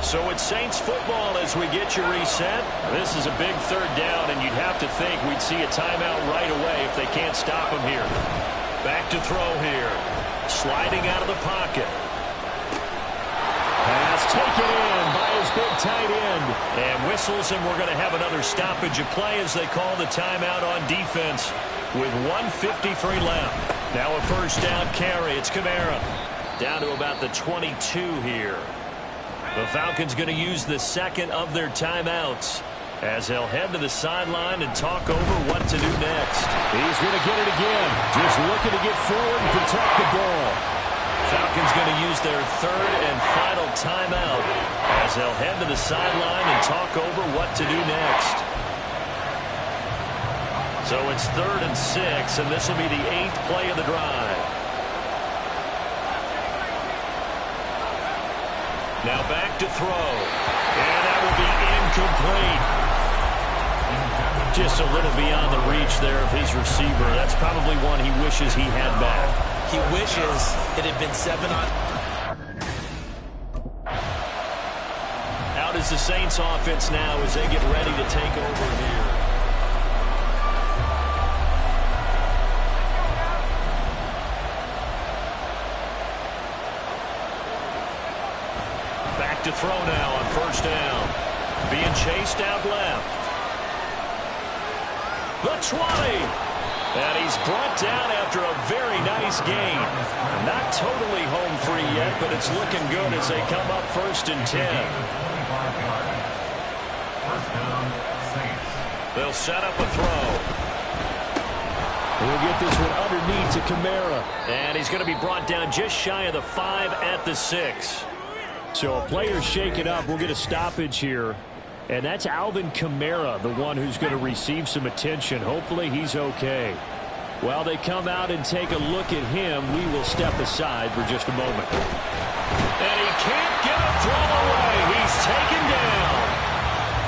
So it's Saints football as we get you reset. This is a big third down, and you'd have to think we'd see a timeout right away if they can't stop him here. Back to throw here. Sliding out of the pocket. Pass taken in by his big tight end. And whistles, and we're going to have another stoppage of play as they call the timeout on defense with 1:53 left. Now a first down carry. It's Kamara. Down to about the 22 here. The Falcons going to use the second of their timeouts as they'll head to the sideline and talk over what to do next. He's going to get it again. Just looking to get forward and protect the ball. Falcons going to use their third and final timeout as they'll head to the sideline and talk over what to do next. So it's 3rd and 6, and this will be the 8th play of the drive. Now back to throw. And that will be incomplete. Just a little beyond the reach there of his receiver. That's probably one he wishes he had back. He wishes it had been 7 on. Out is the Saints offense now as they get ready to take over here. Back to throw now on first down. Being chased out left. The 20. And he's brought down after a very nice gain. Not totally home free yet, but it's looking good as they come up 1st and 10. They'll set up a throw. We'll get this one underneath to Kamara. And he's going to be brought down just shy of the 5 at the 6. So a player shaken up. We'll get a stoppage here. And that's Alvin Kamara, the one who's going to receive some attention. Hopefully he's okay. While they come out and take a look at him, we will step aside for just a moment. And he can't get a throw away. He's taken down.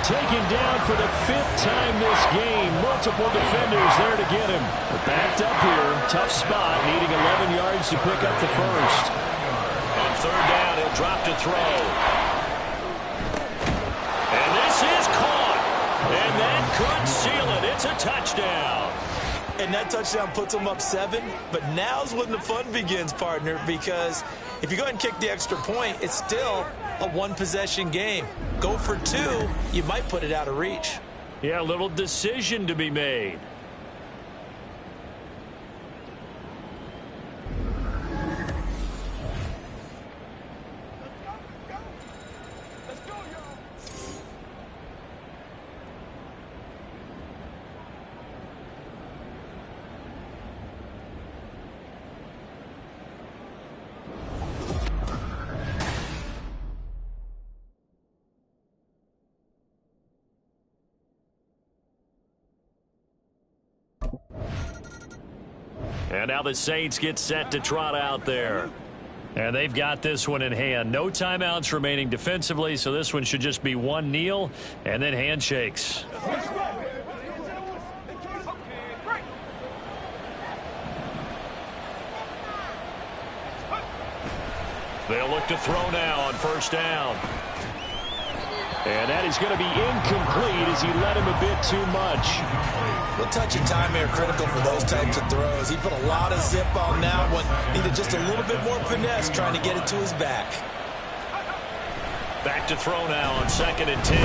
Taken down for the 5th time this game. Multiple defenders there to get him. But backed up here. Tough spot, needing 11 yards to pick up the first. On 3rd down, he'll drop to throw. And this is caught. And that could seal it. It's a touchdown. And that touchdown puts them up 7. But now's when the fun begins, partner, because if you go ahead and kick the extra point, it's still a 1-possession game. Go for 2, you might put it out of reach. Yeah, a little decision to be made. And now the Saints get set to trot out there. And they've got this one in hand. No timeouts remaining defensively, so this one should just be one kneel and then handshakes. They'll look to throw now on 1st down. And that is going to be incomplete as he led him a bit too much. Well, touch and time here critical for those types of throws. He put a lot of zip on that one. Needed just a little bit more finesse trying to get it to his back. Back to throw now on 2nd and 10.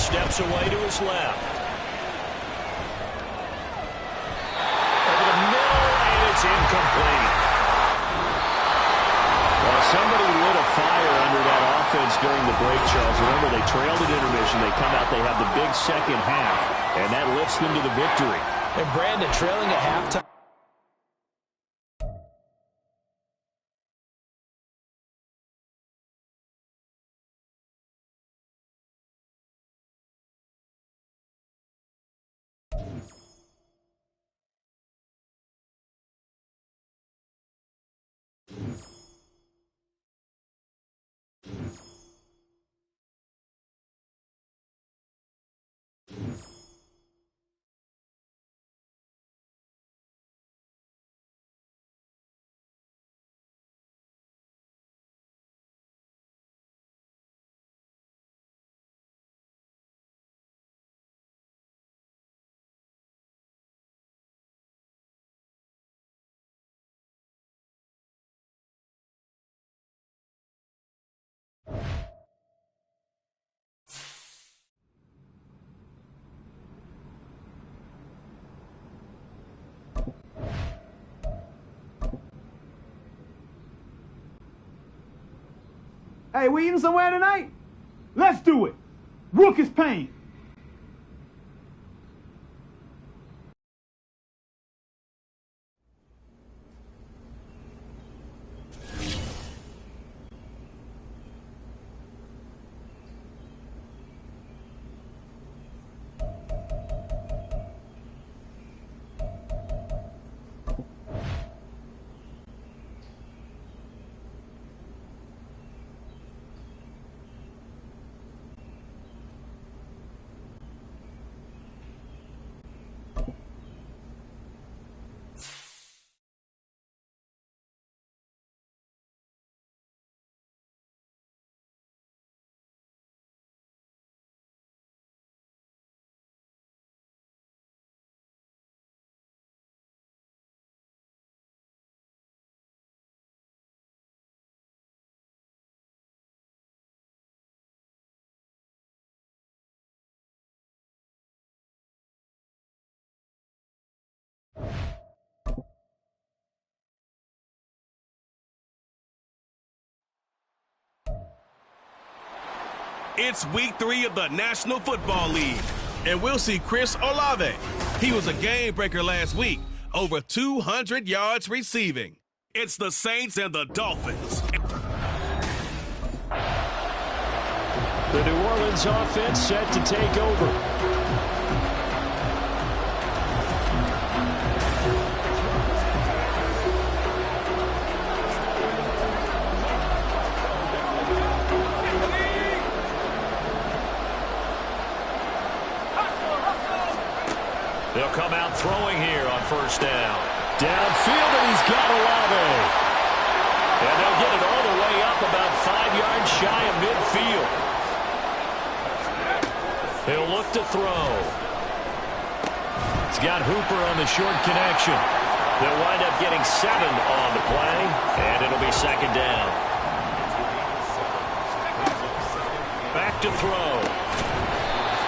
Steps away to his left. Over the middle, and it's incomplete. Well, somebody lit a fire under that offense during the break, Charles. Remember, they trailed at intermission. They come out, they have the big second half, and that lifts them to the victory. And Brandon trailing at halftime. Hey, we eating somewhere tonight? Let's do it. Rook is paying. It's week 3 of the National Football League, and we'll see Chris Olave. He was a game breaker last week, over 200 yards receiving. It's the Saints and the Dolphins. The New Orleans offense set to take over. They'll come out throwing here on first down. Downfield, and he's got Olave. And they'll get it all the way up about 5 yards shy of midfield. He'll look to throw. He's got Hooper on the short connection. They'll wind up getting 7 on the play, and it'll be second down. Back to throw.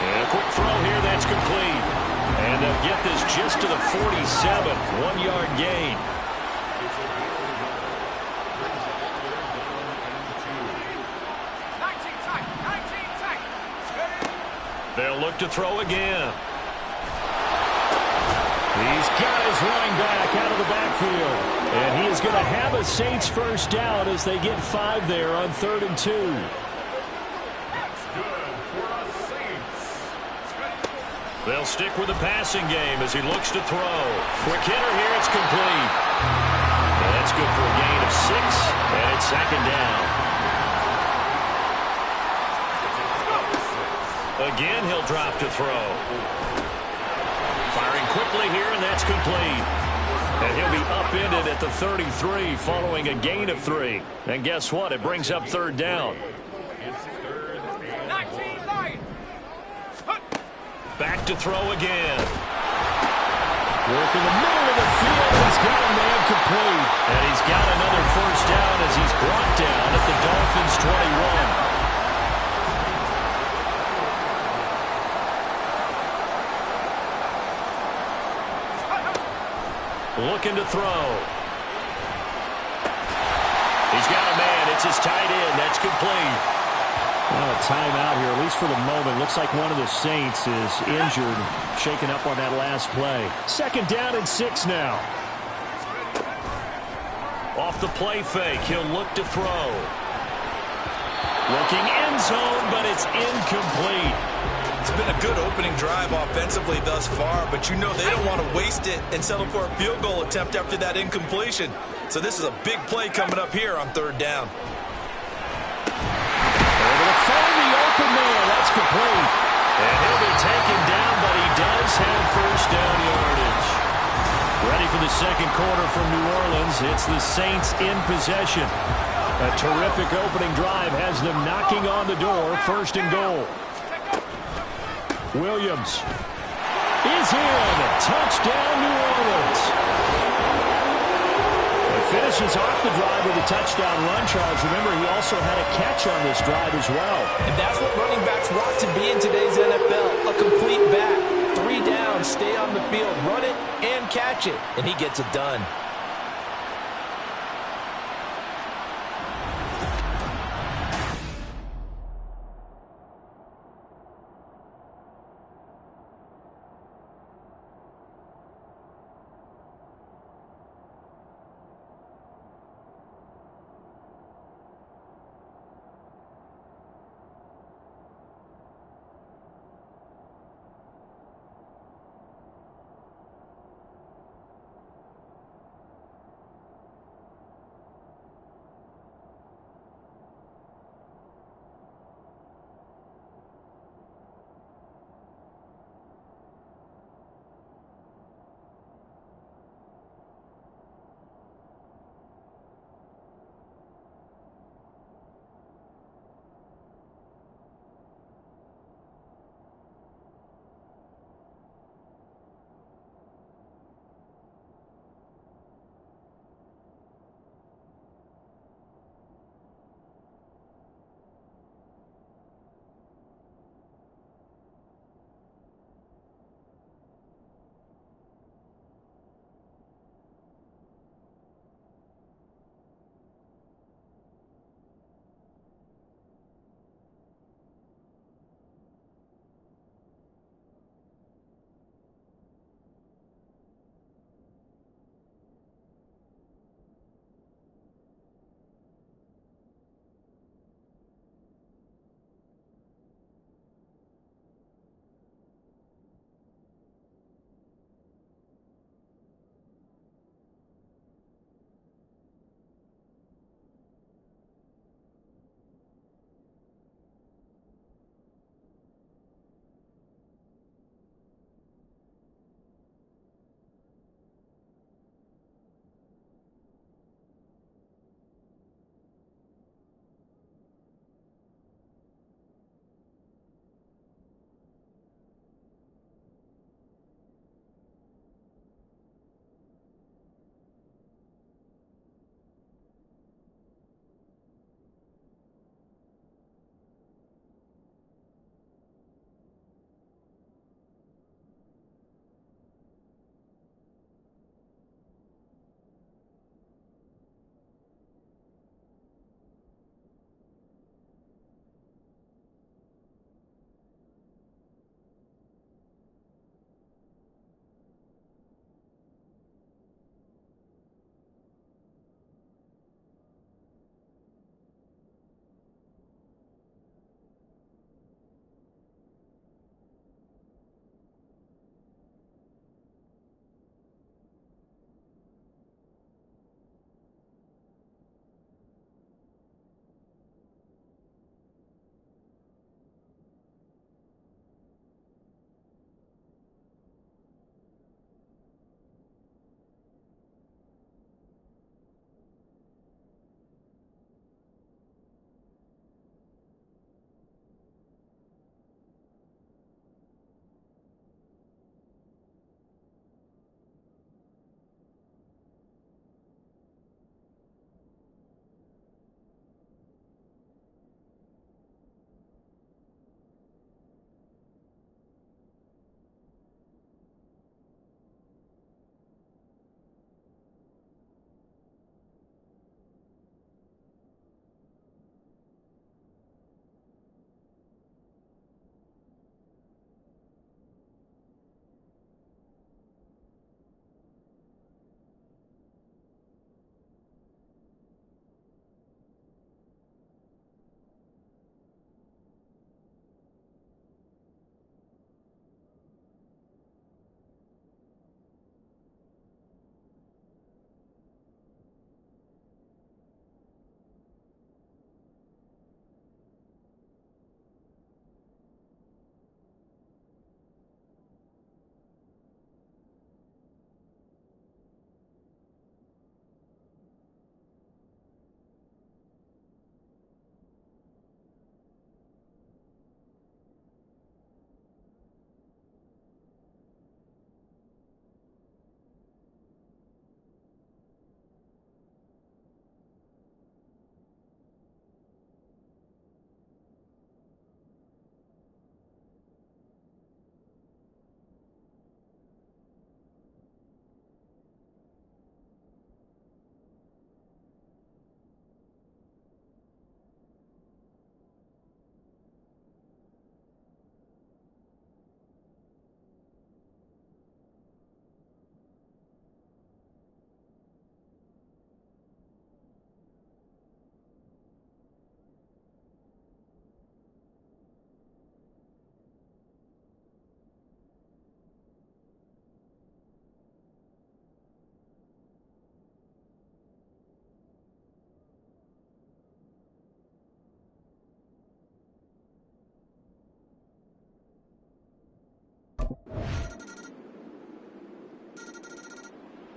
And a quick throw here, that's complete. And they'll get this just to the 47, 1-yard gain. They'll look to throw again. He's got his running back out of the backfield. And he is going to have a Saints first down as they get 5 there on 3rd and 2. They'll stick with the passing game as he looks to throw. Quick hitter here, it's complete. And that's good for a gain of 6, and it's second down. Again, he'll drop to throw. Firing quickly here, and that's complete. And he'll be upended at the 33 following a gain of 3. And guess what? It brings up 3rd down. Back to throw again. Work in the middle of the field. He's got a man complete. And he's got another first down as he's brought down at the Dolphins' 21. Looking to throw. He's got a man. It's his tight end. That's complete. Well, a timeout here, at least for the moment. Looks like one of the Saints is injured, shaken up on that last play. Second down and 6 now. Off the play fake, he'll look to throw. Looking end zone, but it's incomplete. It's been a good opening drive offensively thus far, but you know they don't want to waste it and settle for a field goal attempt after that incompletion. So this is a big play coming up here on 3rd down. Able to find the open man. That's complete. And he'll be taken down, but he does have first down yardage. Ready for the second quarter from New Orleans. It's the Saints in possession. A terrific opening drive has them knocking on the door. 1st and goal. Williams is in. Touchdown, New Orleans. It finishes off the drive with a touchdown run, Charles. Remember, he also had a catch on this drive as well. And that's what running backs want to be in today's NFL. A complete back. 3 down, stay on the field, run it, and catch it. And he gets it done.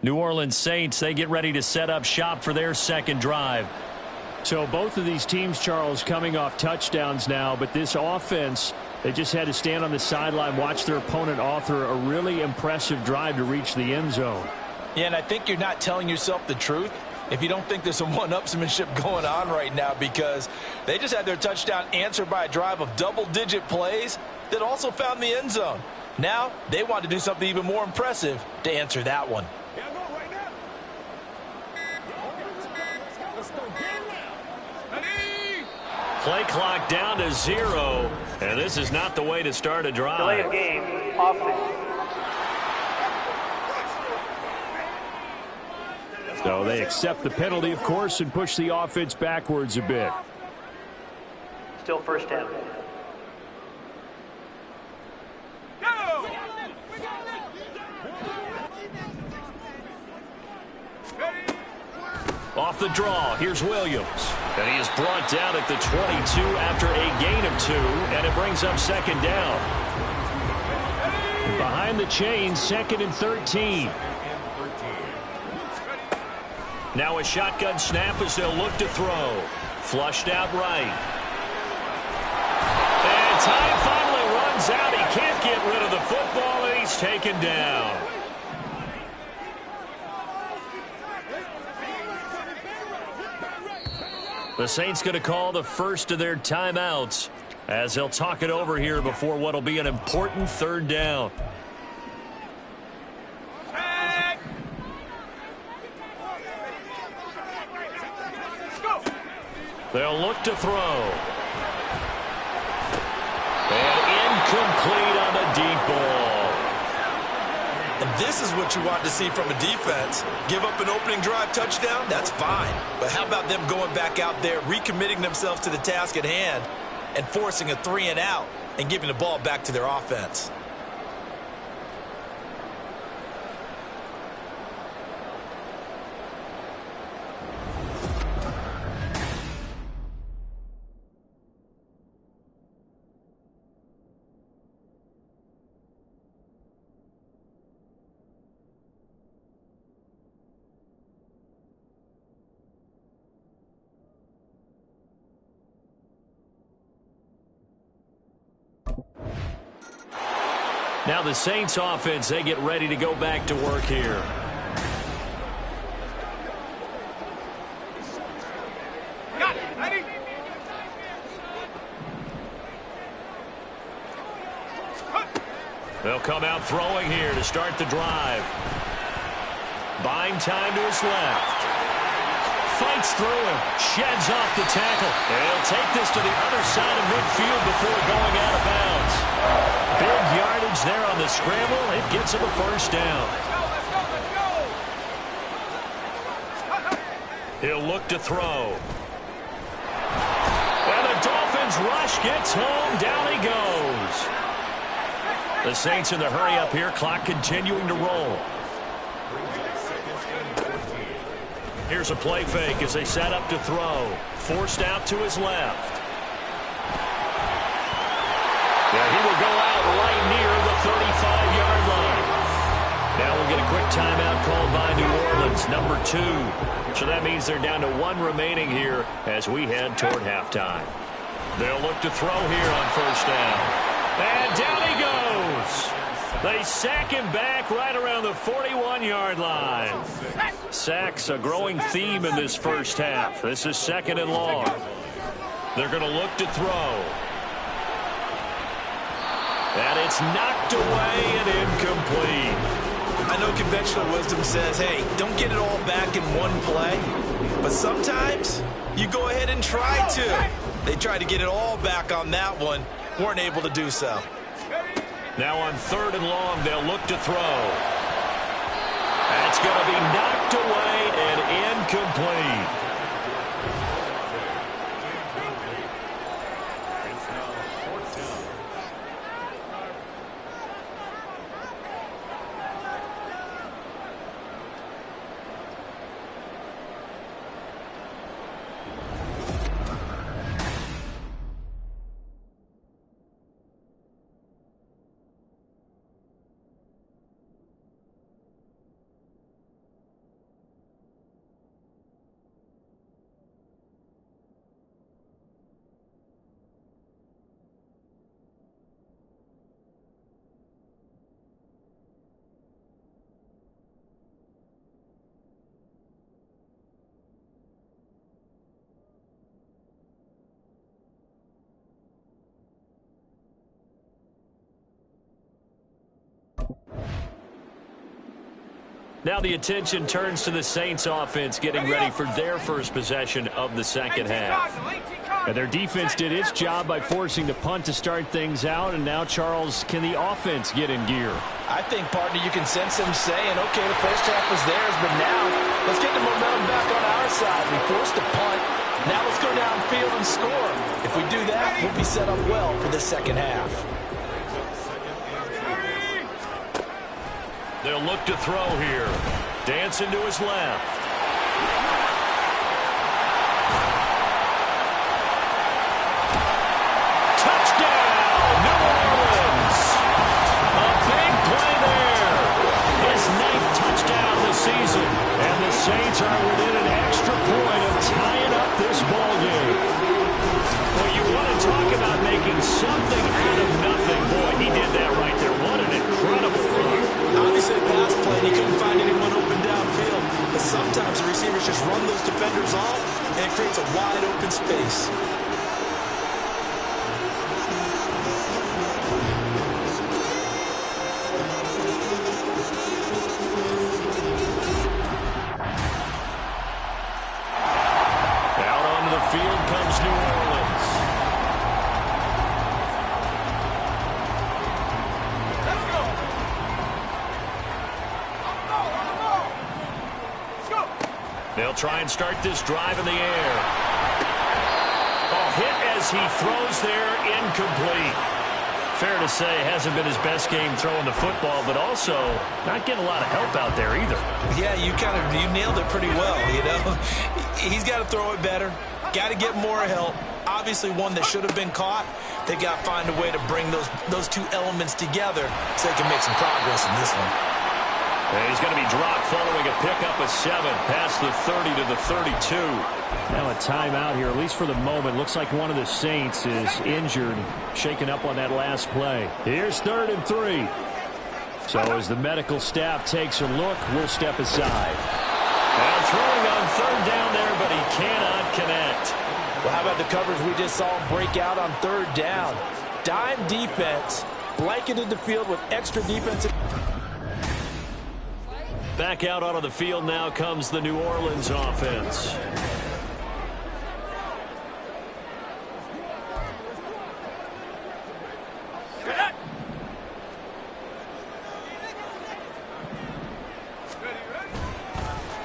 New Orleans Saints, they get ready to set up shop for their second drive. So both of these teams, Charles, coming off touchdowns now, but this offense, they just had to stand on the sideline, watch their opponent author a really impressive drive to reach the end zone. Yeah, and I think you're not telling yourself the truth if you don't think there's some one-upsmanship going on right now, because they just had their touchdown answered by a drive of double-digit plays that also found the end zone. Now they want to do something even more impressive to answer that one. Play clock down to 0, and this is not the way to start a drive. Delay of game, offense. So they accept the penalty, of course, and push the offense backwards a bit. Still first down. Off the draw, here's Williams. And he is brought down at the 22 after a gain of 2, and it brings up second down. Behind the chain, 2nd and 13. Now a shotgun snap as they'll look to throw. Flushed out right. And time finally runs out. He can't get rid of the football, and he's taken down. The Saints going to call the first of their timeouts as they'll talk it over here before what will be an important third down. They'll look to throw. And incomplete on the deep ball. And this is what you want to see from a defense. Give up an opening drive touchdown, that's fine. But how about them going back out there, recommitting themselves to the task at hand, and forcing a 3 and out and giving the ball back to their offense? Now the Saints offense, they get ready to go back to work here. They'll come out throwing here to start the drive. Buying time to his left. Fights through him. Sheds off the tackle. And he'll take this to the other side of midfield before going out of bounds. Big yardage there on the scramble. It gets him a first down. He'll look to throw. And the Dolphins rush gets home. Down he goes. The Saints in the hurry up here. Clock continuing to roll. Here's a play fake as they set up to throw. Forced out to his left. Yeah, he will go out right near the 35-yard line. Now we'll get a quick timeout called by New Orleans, number 2. So that means they're down to 1 remaining here as we head toward halftime. They'll look to throw here on first down. And down he goes. They sack him back right around the 41-yard line. Sacks a growing theme in this first half. This is 2nd and long. They're going to look to throw. And it's knocked away and incomplete. I know conventional wisdom says, hey, don't get it all back in one play. But sometimes you go ahead and try to. They tried to get it all back on that one. Weren't able to do so. Now on 3rd and long, they'll look to throw. That's going to be knocked away and incomplete. Now the attention turns to the Saints offense getting ready for their first possession of the second half. And their defense did its job by forcing the punt to start things out. And now, Charles, can the offense get in gear? I think, partner, you can sense them saying, okay, the first half was theirs, but now let's get the momentum back on our side. We forced a punt. Now let's go downfield and score. If we do that, we'll be set up well for the second half. They'll look to throw here. Dancing to his left. Touchdown, New Orleans. A big play there. His 9th touchdown this season. And the Saints are within an extra point of tying up this ball game. Well, you want to talk about making something out of nothing. Boy, he did that right there. What an incredible run. Obviously, a pass play, and he couldn't find anyone open downfield. But sometimes the receivers just run those defenders off, and it creates a wide open space. Out onto the field comes New Orleans. They'll try and start this drive in the air. Hit as he throws there, incomplete. Fair to say, hasn't been his best game throwing the football, but also not getting a lot of help out there either. Yeah, you nailed it pretty well, you know. He's got to throw it better. Got to get more help. Obviously, one that should have been caught. They got to find a way to bring those two elements together so they can make some progress in this one. And he's going to be dropped following a pickup of 7 past the 30 to the 32. Now a timeout here, at least for the moment. Looks like one of the Saints is injured, shaken up on that last play. Here's 3rd and 3. So as the medical staff takes a look, we'll step aside. And throwing on 3rd down there, but he cannot connect. Well, how about the coverage we just saw him break out on 3rd down? Dime defense, blanketed the field with extra defensive. Back out onto the field now comes the New Orleans offense.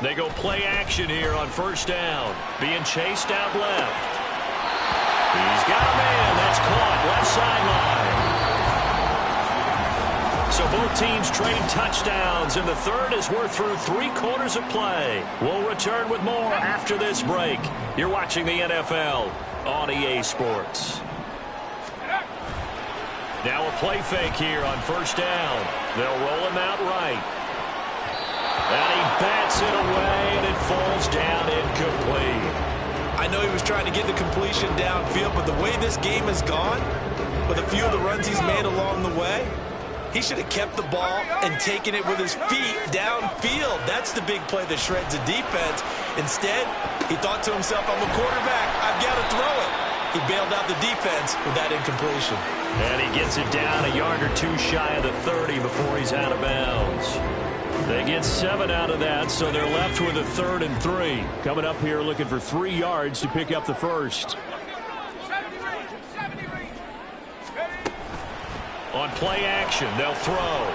They go play action here on 1st down. Being chased out left. He's got a man. That's caught left sideline. So both teams trade touchdowns, and the 3rd as we're through 3/4 of play. We'll return with more after this break. You're watching the NFL on EA Sports. Now a play fake here on 1st down. They'll roll him out right. And he bats it away, and it falls down incomplete. I know he was trying to get the completion downfield, but the way this game has gone, with a few of the runs he's made along the way, he should have kept the ball and taken it with his feet downfield. That's the big play that shreds the defense. Instead, he thought to himself, I'm a quarterback. I've got to throw it. He bailed out the defense with that incompletion. And he gets it down a yard or two shy of the 30 before he's out of bounds. They get 7 out of that, so they're left with a 3rd and 3. Coming up here looking for 3 yards to pick up the first. On play action, they'll throw.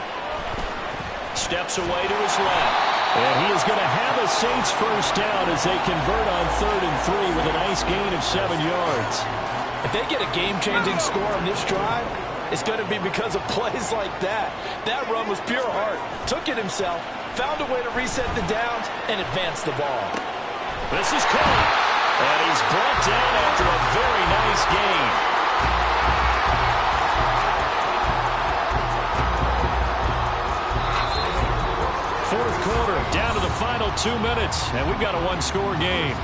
Steps away to his left. And he is going to have a Saints first down as they convert on 3rd and 3 with a nice gain of 7 yards. If they get a game-changing score on this drive, it's going to be because of plays like that. That run was pure heart. Took it himself, found a way to reset the downs, and advance the ball. This is caught. And he's brought down after a very nice gain. Fourth quarter, down to the final 2 minutes, and we've got a 1-score game.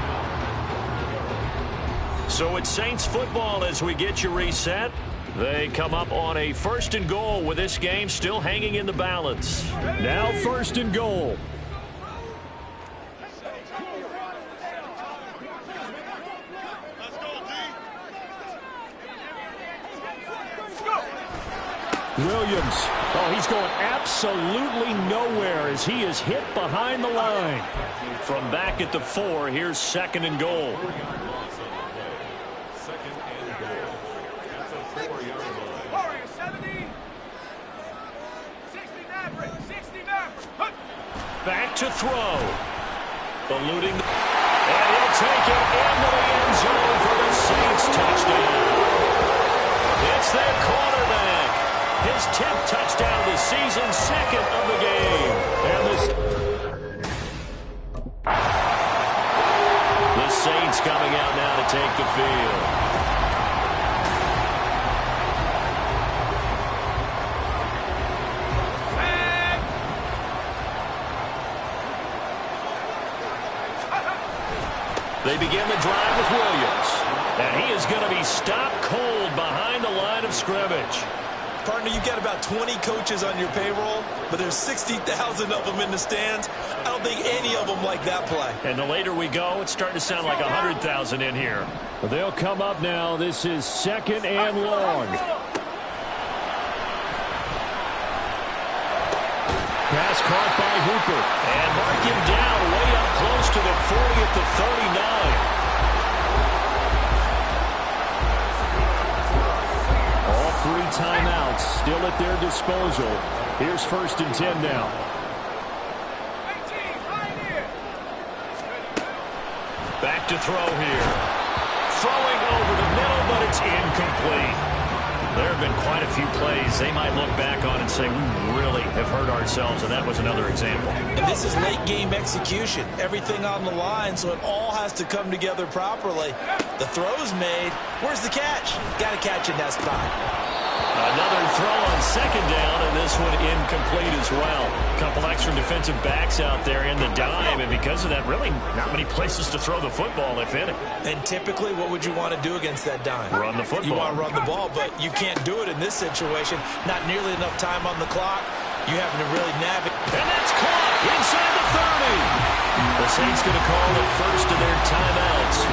So it's Saints football as we get you reset. They come up on a 1st and goal with this game still hanging in the balance. Now 1st and goal. Williams. Oh, he's going absolutely nowhere as he is hit behind the line. From back at the 4, here's 2nd and goal. Back to throw. Eluding. And he'll take it into the end zone for the Saints touchdown. It's their quarterback. His 10th touchdown of the season, 2nd of the game. And the Saints coming out now to take the field. They begin the drive with Williams. And he is going to be stopped cold behind the line of scrimmage. Partner, you've got about 20 coaches on your payroll, but there's 60,000 of them in the stands. I don't think any of them like that play. And the later we go, it's starting to sound like 100,000 in here. They'll come up now. This is 2nd and long. Pass caught by Hooper. And mark him down way up close to the 40 at the 39. All 3 timeouts still at their disposal. Here's 1st and 10 now. Back to throw here. Throwing over the middle, but it's incomplete. There have been quite a few plays they might look back on and say, we really have hurt ourselves, and that was another example. And this is late game execution. Everything on the line, so it all has to come together properly. The throw's made. Where's the catch? Got to catch in that spot. Another throw on 2nd down, and this one incomplete as well. A couple extra defensive backs out there in the dime, and because of that, really not many places to throw the football, if any. And typically, what would you want to do against that dime? Run the football. You want to run the ball, but you can't do it in this situation. Not nearly enough time on the clock. You having to really navigate. And that's caught inside the 30. The Saints going to call the first of their timeouts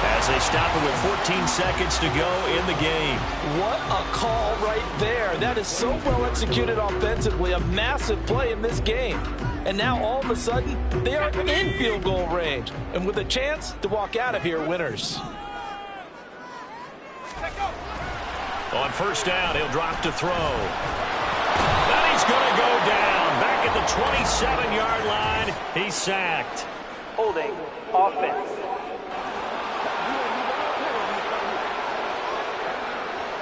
as they stop it with 14 seconds to go in the game. What a call right there. That is so well executed offensively. A massive play in this game. And now all of a sudden, they are in field goal range. And with a chance to walk out of here winners. On 1st down, he'll drop to throw. Then he's going to go down. Back at the 27-yard line, he's sacked. Holding offense.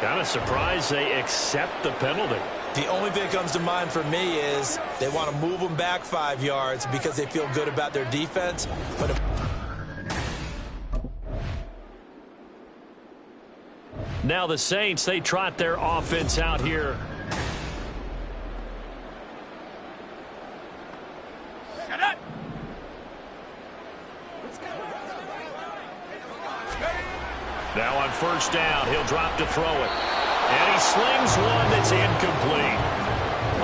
Kind of surprised they accept the penalty. The only thing that comes to mind for me is they want to move them back 5 yards because they feel good about their defense. But now the Saints, they trot their offense out here. Now on 1st down, he'll drop to throw it. And he slings one that's incomplete.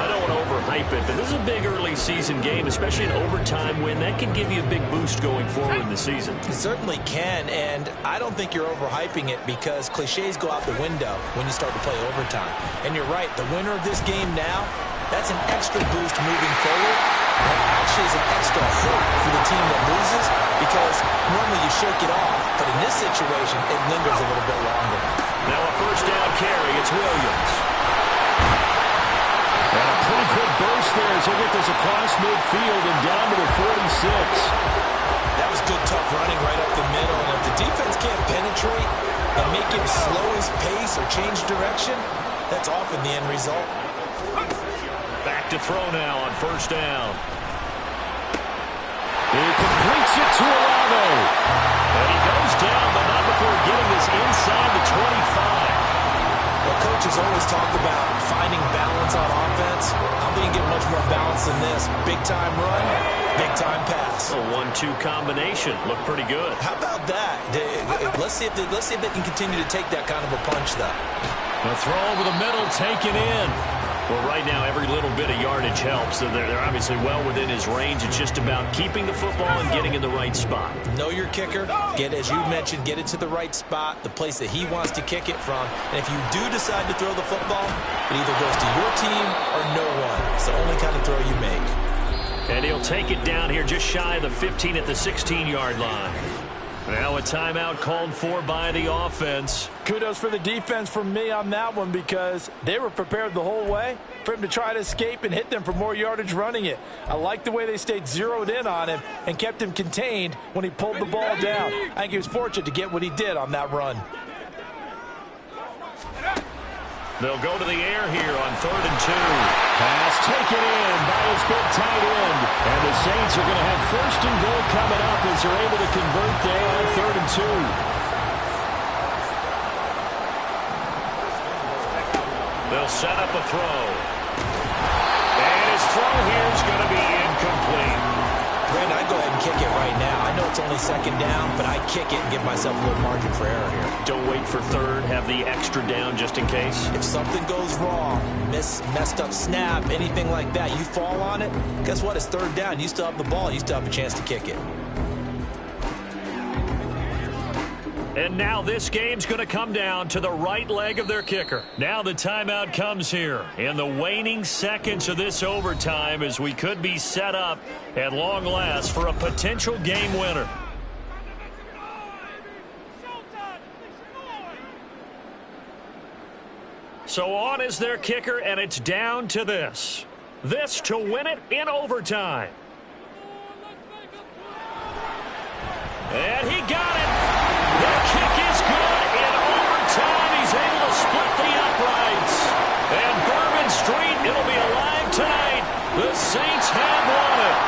I don't want to overhype it, but this is a big early season game, especially an overtime win. That can give you a big boost going forward in the season. It certainly can, and I don't think you're overhyping it because cliches go out the window when you start to play overtime. And you're right, the winner of this game now, that's an extra boost moving forward. And actually is an extra hope for the team that loses because normally you shake it off, but in this situation, it lingers a little bit longer. Now a 1st down carry, it's Williams. And a pretty good burst there as he'll get this across midfield and down to the 46. That was good, tough running right up the middle, and if the defense can't penetrate and make him slow his pace or change direction, that's often the end result. Back to throw now on 1st down. He completes it to Olave. And he goes down, but not before getting this inside the 25. Well, coaches always talk about finding balance on offense. I don't think you get much more balance than this. Big-time run, big-time pass. A 1-2 combination. Looked pretty good. How about that? Let's see if they can continue to take that kind of a punch, though. The throw over the middle taken in. Well, right now, every little bit of yardage helps. They're obviously well within his range. It's just about keeping the football and getting in the right spot. Know your kicker. As you mentioned, get it to the right spot, the place that he wants to kick it from. And if you do decide to throw the football, it either goes to your team or no one. It's the only kind of throw you make. And he'll take it down here just shy of the 15 at the 16-yard line. Now a timeout called for by the offense. Kudos for the defense from me on that one because they were prepared the whole way for him to try to escape and hit them for more yardage running it. I like the way they stayed zeroed in on him and kept him contained when he pulled the ball down. I think he was fortunate to get what he did on that run. They'll go to the air here on 3rd and 2. Pass taken in by his big tight end. And the Saints are going to have 1st and goal coming up as they're able to convert there on 3rd and 2. They'll set up a throw. And his throw here is going to be incomplete. Brandon, I'd go ahead and kick it right now. I know it's only 2nd down, but I kick it and give myself a little margin for error here. Don't wait for 3rd. Have the extra down just in case. If something goes wrong, messed up snap, anything like that, you fall on it, guess what? It's 3rd down. You still have the ball. You still have a chance to kick it. And now this game's going to come down to the right leg of their kicker. Now the timeout comes here in the waning seconds of this overtime as we could be set up at long last for a potential game winner. So on is their kicker, and it's down to this. This to win it in overtime. And he got it. The kick is good in overtime. He's able to split the uprights. And Bourbon Street, it'll be alive tonight. The Saints have won it.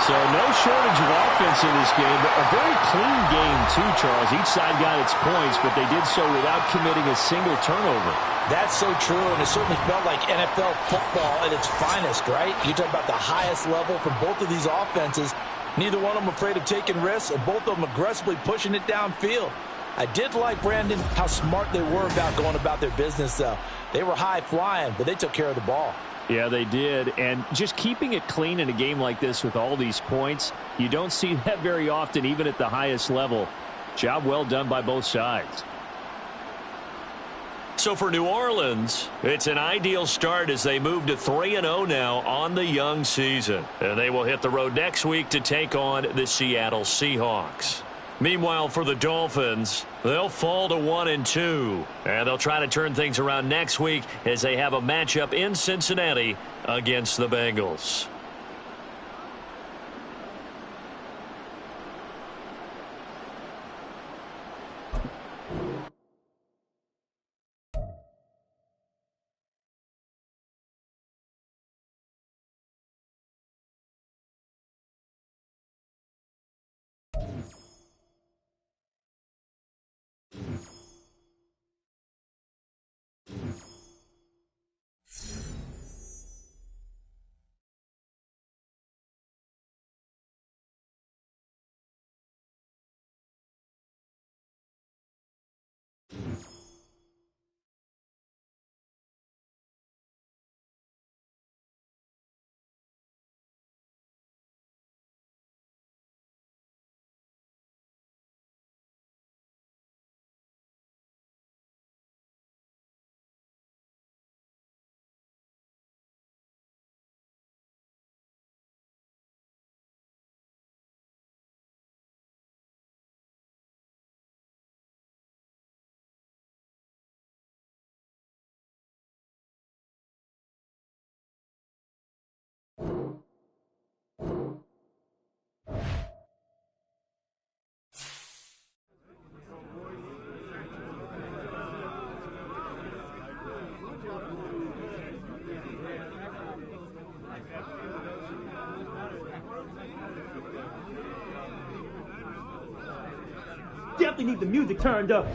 So no shortage of offense in this game, but a very clean game too, Charles. Each side got its points, but they did so without committing a single turnover. That's so true, and it certainly felt like NFL football at its finest, right? You talk about the highest level from both of these offenses. Neither one of them afraid of taking risks, and both of them aggressively pushing it downfield. I did like, Brandon, how smart they were about going about their business, though. They were high-flying, but they took care of the ball. Yeah, they did, and just keeping it clean in a game like this with all these points, you don't see that very often, even at the highest level. Job well done by both sides. So for New Orleans, it's an ideal start as they move to 3-0 now on the young season. And they will hit the road next week to take on the Seattle Seahawks. Meanwhile, for the Dolphins, they'll fall to 1-2. And they'll try to turn things around next week as they have a matchup in Cincinnati against the Bengals. Definitely need the music turned up.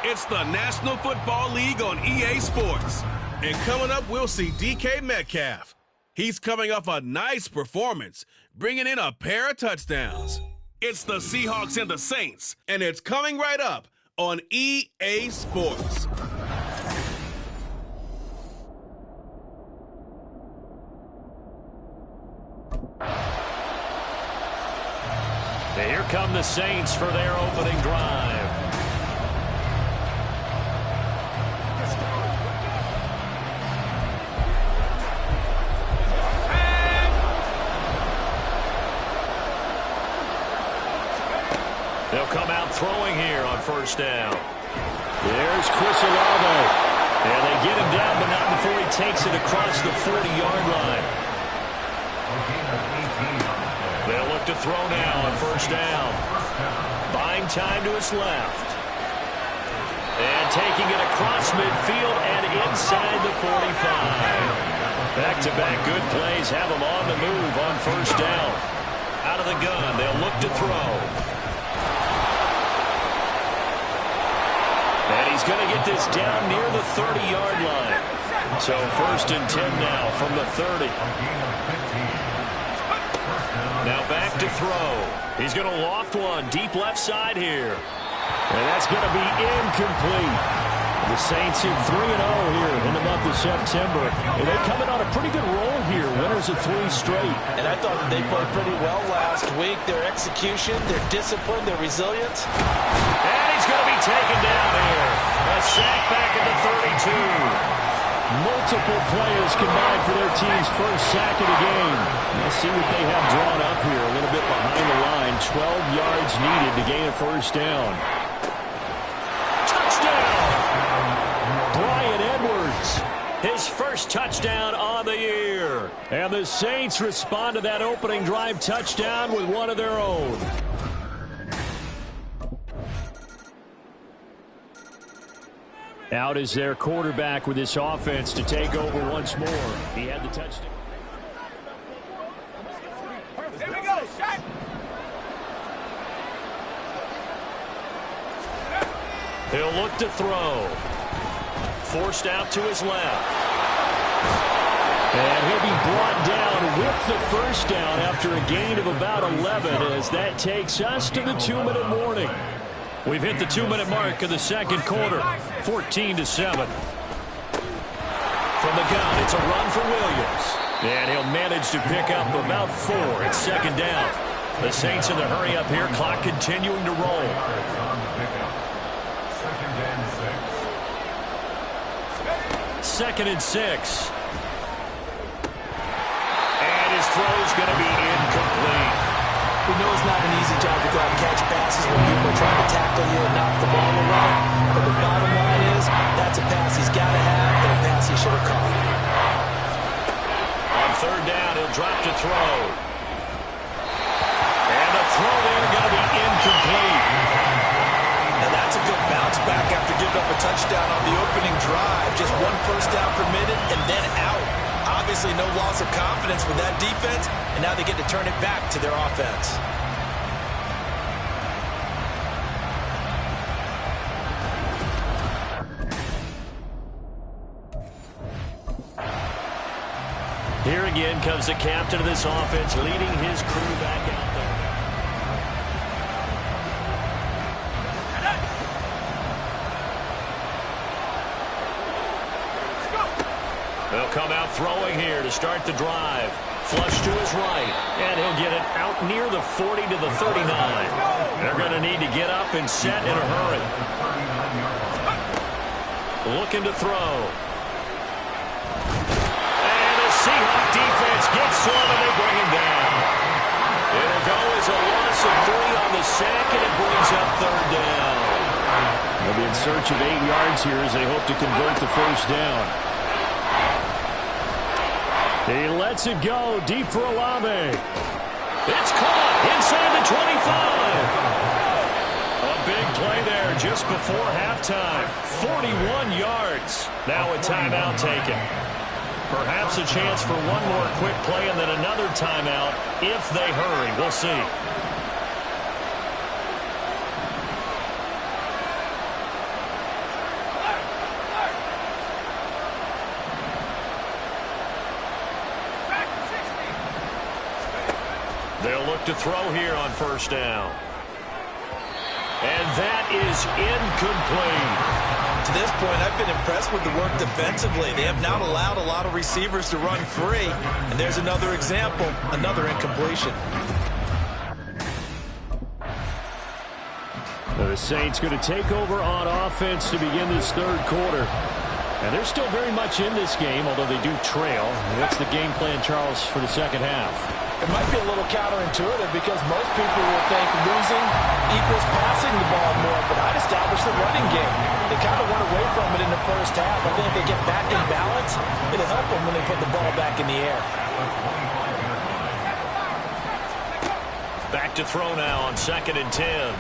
It's the National Football League on EA Sports. And coming up, we'll see DK Metcalf. He's coming off a nice performance, bringing in a pair of touchdowns. It's the Seahawks and the Saints, and it's coming right up on EA Sports. Here come the Saints for their opening drive. They'll come out throwing here on first down. There's Chris Olave. And they get him down, but not before he takes it across the 40-yard line. They'll look to throw now on first down. Buying time to his left. And taking it across midfield and inside the 45. Back-to-back good plays have him on the move on first down. Out of the gun, they'll look to throw. And he's going to get this down near the 30-yard line. So first and 10 now from the 30. Now back to throw. He's going to loft one deep left side here. And that's going to be incomplete. The Saints in 3-0 here in the month of September. And they come in on a pretty good roll here. Winners of 3 straight. And I thought that they played pretty well last week. Their execution, their discipline, their resilience. And he's going to be taken down here. A sack back at the 32. Multiple players combined for their team's first sack of the game. Let's see what they have drawn up here. A little bit behind the line. 12 yards needed to gain a first down. Touchdown! Bryan Edwards. His first touchdown on the year. And the Saints respond to that opening drive touchdown with one of their own. Out is their quarterback with this offense to take over once more. He had the touchdown. Here we go, shot. He'll look to throw. Forced out to his left. And he'll be brought down with the first down after a gain of about 11 as that takes us to the 2-minute warning. We've hit the 2-minute mark of the second quarter. 14-7. From the gun, it's a run for Williams. And he'll manage to pick up about 4. It's second down. The Saints in the hurry up here. Clock continuing to roll. Second and 6. And his throw's going to be incomplete. We know it's not an easy job to go out and catch passes when people are trying to tackle you and knock the ball around. But the bottom line is, that's a pass he's got to have and a pass he should have caught. On third down, he'll drop to throw. And the throw there going to be incomplete. And that's a good bounce back after giving up a touchdown on the opening drive. Just 1 first down permitted and then out. Obviously no loss of confidence with that defense, and now they get to turn it back to their offense. Here again comes the captain of this offense, leading his crew back out there. They'll come out throwing here to start the drive. Flush to his right, and he'll get it out near the 40 to the 39. They're going to need to get up and set in a hurry. Looking to throw. And the Seahawks defense gets to him, and they bring him down. It'll go as a loss of 3 on the sack, and it brings up third down. They'll be in search of 8 yards here as they hope to convert the first down. He lets it go deep for Olave. It's caught inside the 25. A big play there just before halftime. 41 yards. Now a timeout taken. Perhaps a chance for one more quick play and then another timeout if they hurry. We'll see. to throw here on first down. And that is incomplete. To this point, I've been impressed with the work defensively. They have not allowed a lot of receivers to run free. And there's another example, another incompletion. The Saints going to take over on offense to begin this third quarter. And they're still very much in this game, although they do trail. What's the game plan, Charles, for the second half? It might be a little counterintuitive because most people will think losing equals passing the ball more, but I'd establish the running game. They kind of went away from it in the first half. I think if they get back in balance, it'll help them when they put the ball back in the air. Back to throw now on 2nd and 10.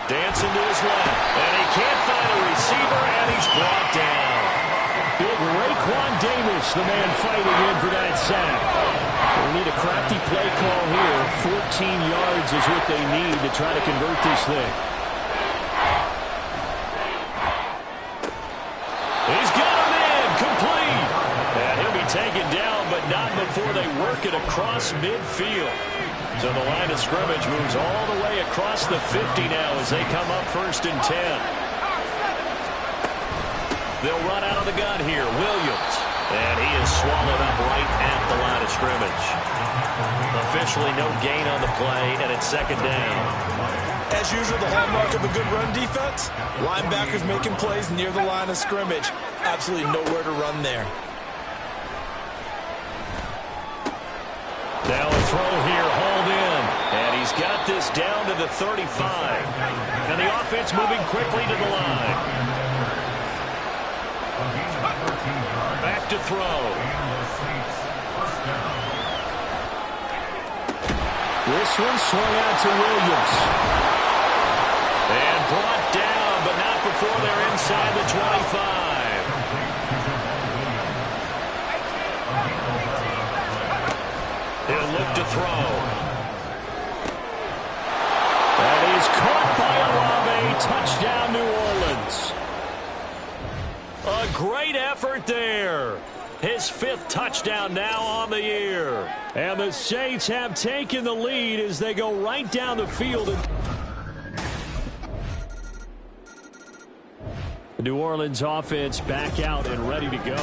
Dancing to his left, and he can't find a receiver, and he's brought down. Big Raekwon Davis, the man fighting in for that sack. They'll need a crafty play call here. 14 yards is what they need to try to convert this thing. He's got him in, complete. And he'll be taken down, but not before they work it across midfield. So the line of scrimmage moves all the way across the 50 now as they come up 1st and 10. They'll run out of the gun here. Williams. And he is swallowed up right at the line of scrimmage. Officially no gain on the play, and it's 2nd down. As usual, the hallmark of a good run defense, linebackers making plays near the line of scrimmage. Absolutely nowhere to run there. Now a throw here, hauled in. And he's got this down to the 35. And the offense moving quickly to the line. Back to throw. This one swung out to Williams. And brought down, but not before they're inside the 25. He'll look to throw. That is caught by Olave. Touchdown, New Orleans. A great effort there. His 5th touchdown now on the year. And the Saints have taken the lead as they go right down the field. The New Orleans offense back out and ready to go.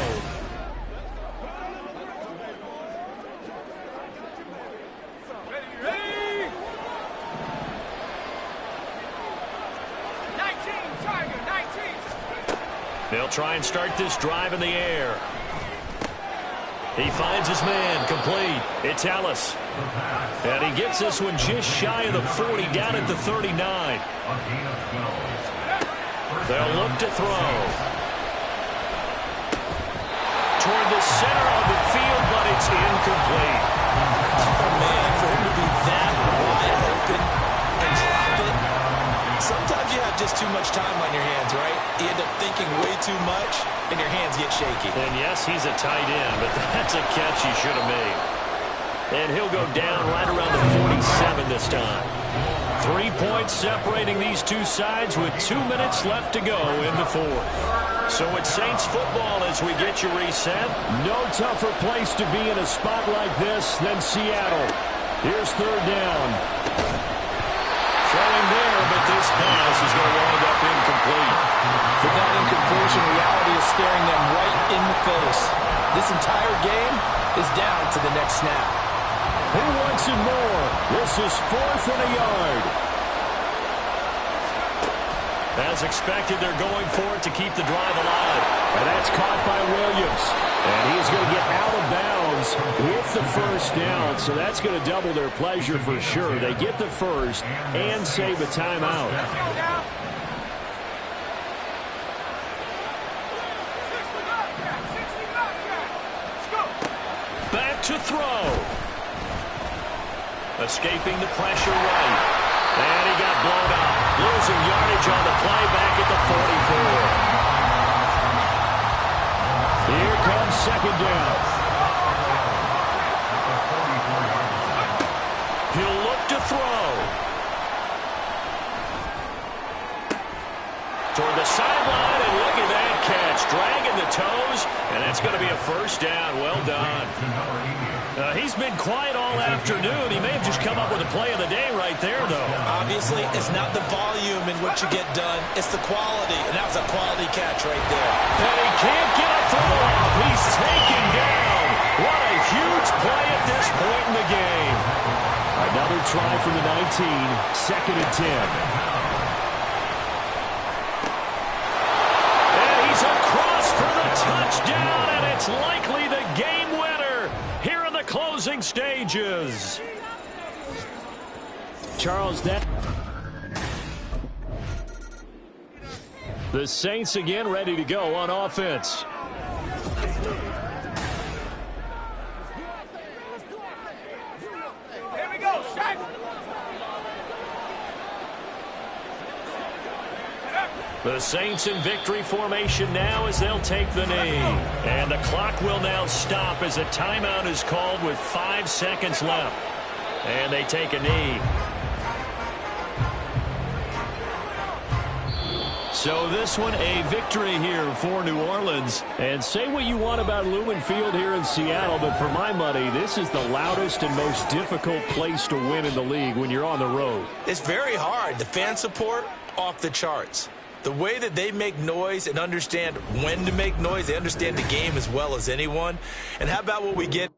They'll try and start this drive in the air. He finds his man, complete. It's Ellis. And he gets this one just shy of the 40, down at the 39. They'll look to throw. Toward the center of the field, but it's incomplete. Oh, man, for him to be that wide open and drop it. Sometimes you have just too much time on your hands, right? You end up thinking way too much, and your hands get shaky. And yes, he's a tight end, but that's a catch he should have made. And he'll go down right around the 47 this time. 3 points separating these two sides with 2 minutes left to go in the 4th. So it's Saints football as we get you reset. No tougher place to be in a spot like this than Seattle. Here's 3rd down. Throwing there, but this pass is going to wind up incomplete. With that incompletion, reality is staring them right in the face. This entire game is down to the next snap. Who wants it more? This is 4th and a yard. As expected, they're going for it to keep the drive alive. And that's caught by Williams. And he's going to get out of bounds with the 1st down. So that's going to double their pleasure for sure. They get the 1st and save a timeout. Back to throw. Escaping the pressure right. And he got blown up. Losing yardage on the play back at the 44. Here comes 2nd down. He'll look to throw. Toward the sideline, and look at that catch. Dragging the toes, and that's going to be a first down. Well done. He's been quiet all afternoon. He may have just come up with a play of the day right there, though. Obviously, it's not the volume in which you get done. It's the quality, and that was a quality catch right there. And he can't get a throw off. He's taken down. What a huge play at this point in the game. Another try from the 19, 2nd and 10. And he's across for the touchdown, and it's likely the game winner here in the closing stages. Charles, that... The Saints again ready to go on offense. Here we go, shot. The Saints in victory formation now as they'll take the knee. And the clock will now stop as a timeout is called with 5 seconds left. And they take a knee. So this one a victory here for New Orleans. And say what you want about Lumen Field here in Seattle, but for my money, this is the loudest and most difficult place to win in the league when you're on the road. It's very hard. The fan support, off the charts. The way that they make noise and understand when to make noise, they understand the game as well as anyone. And how about what we get?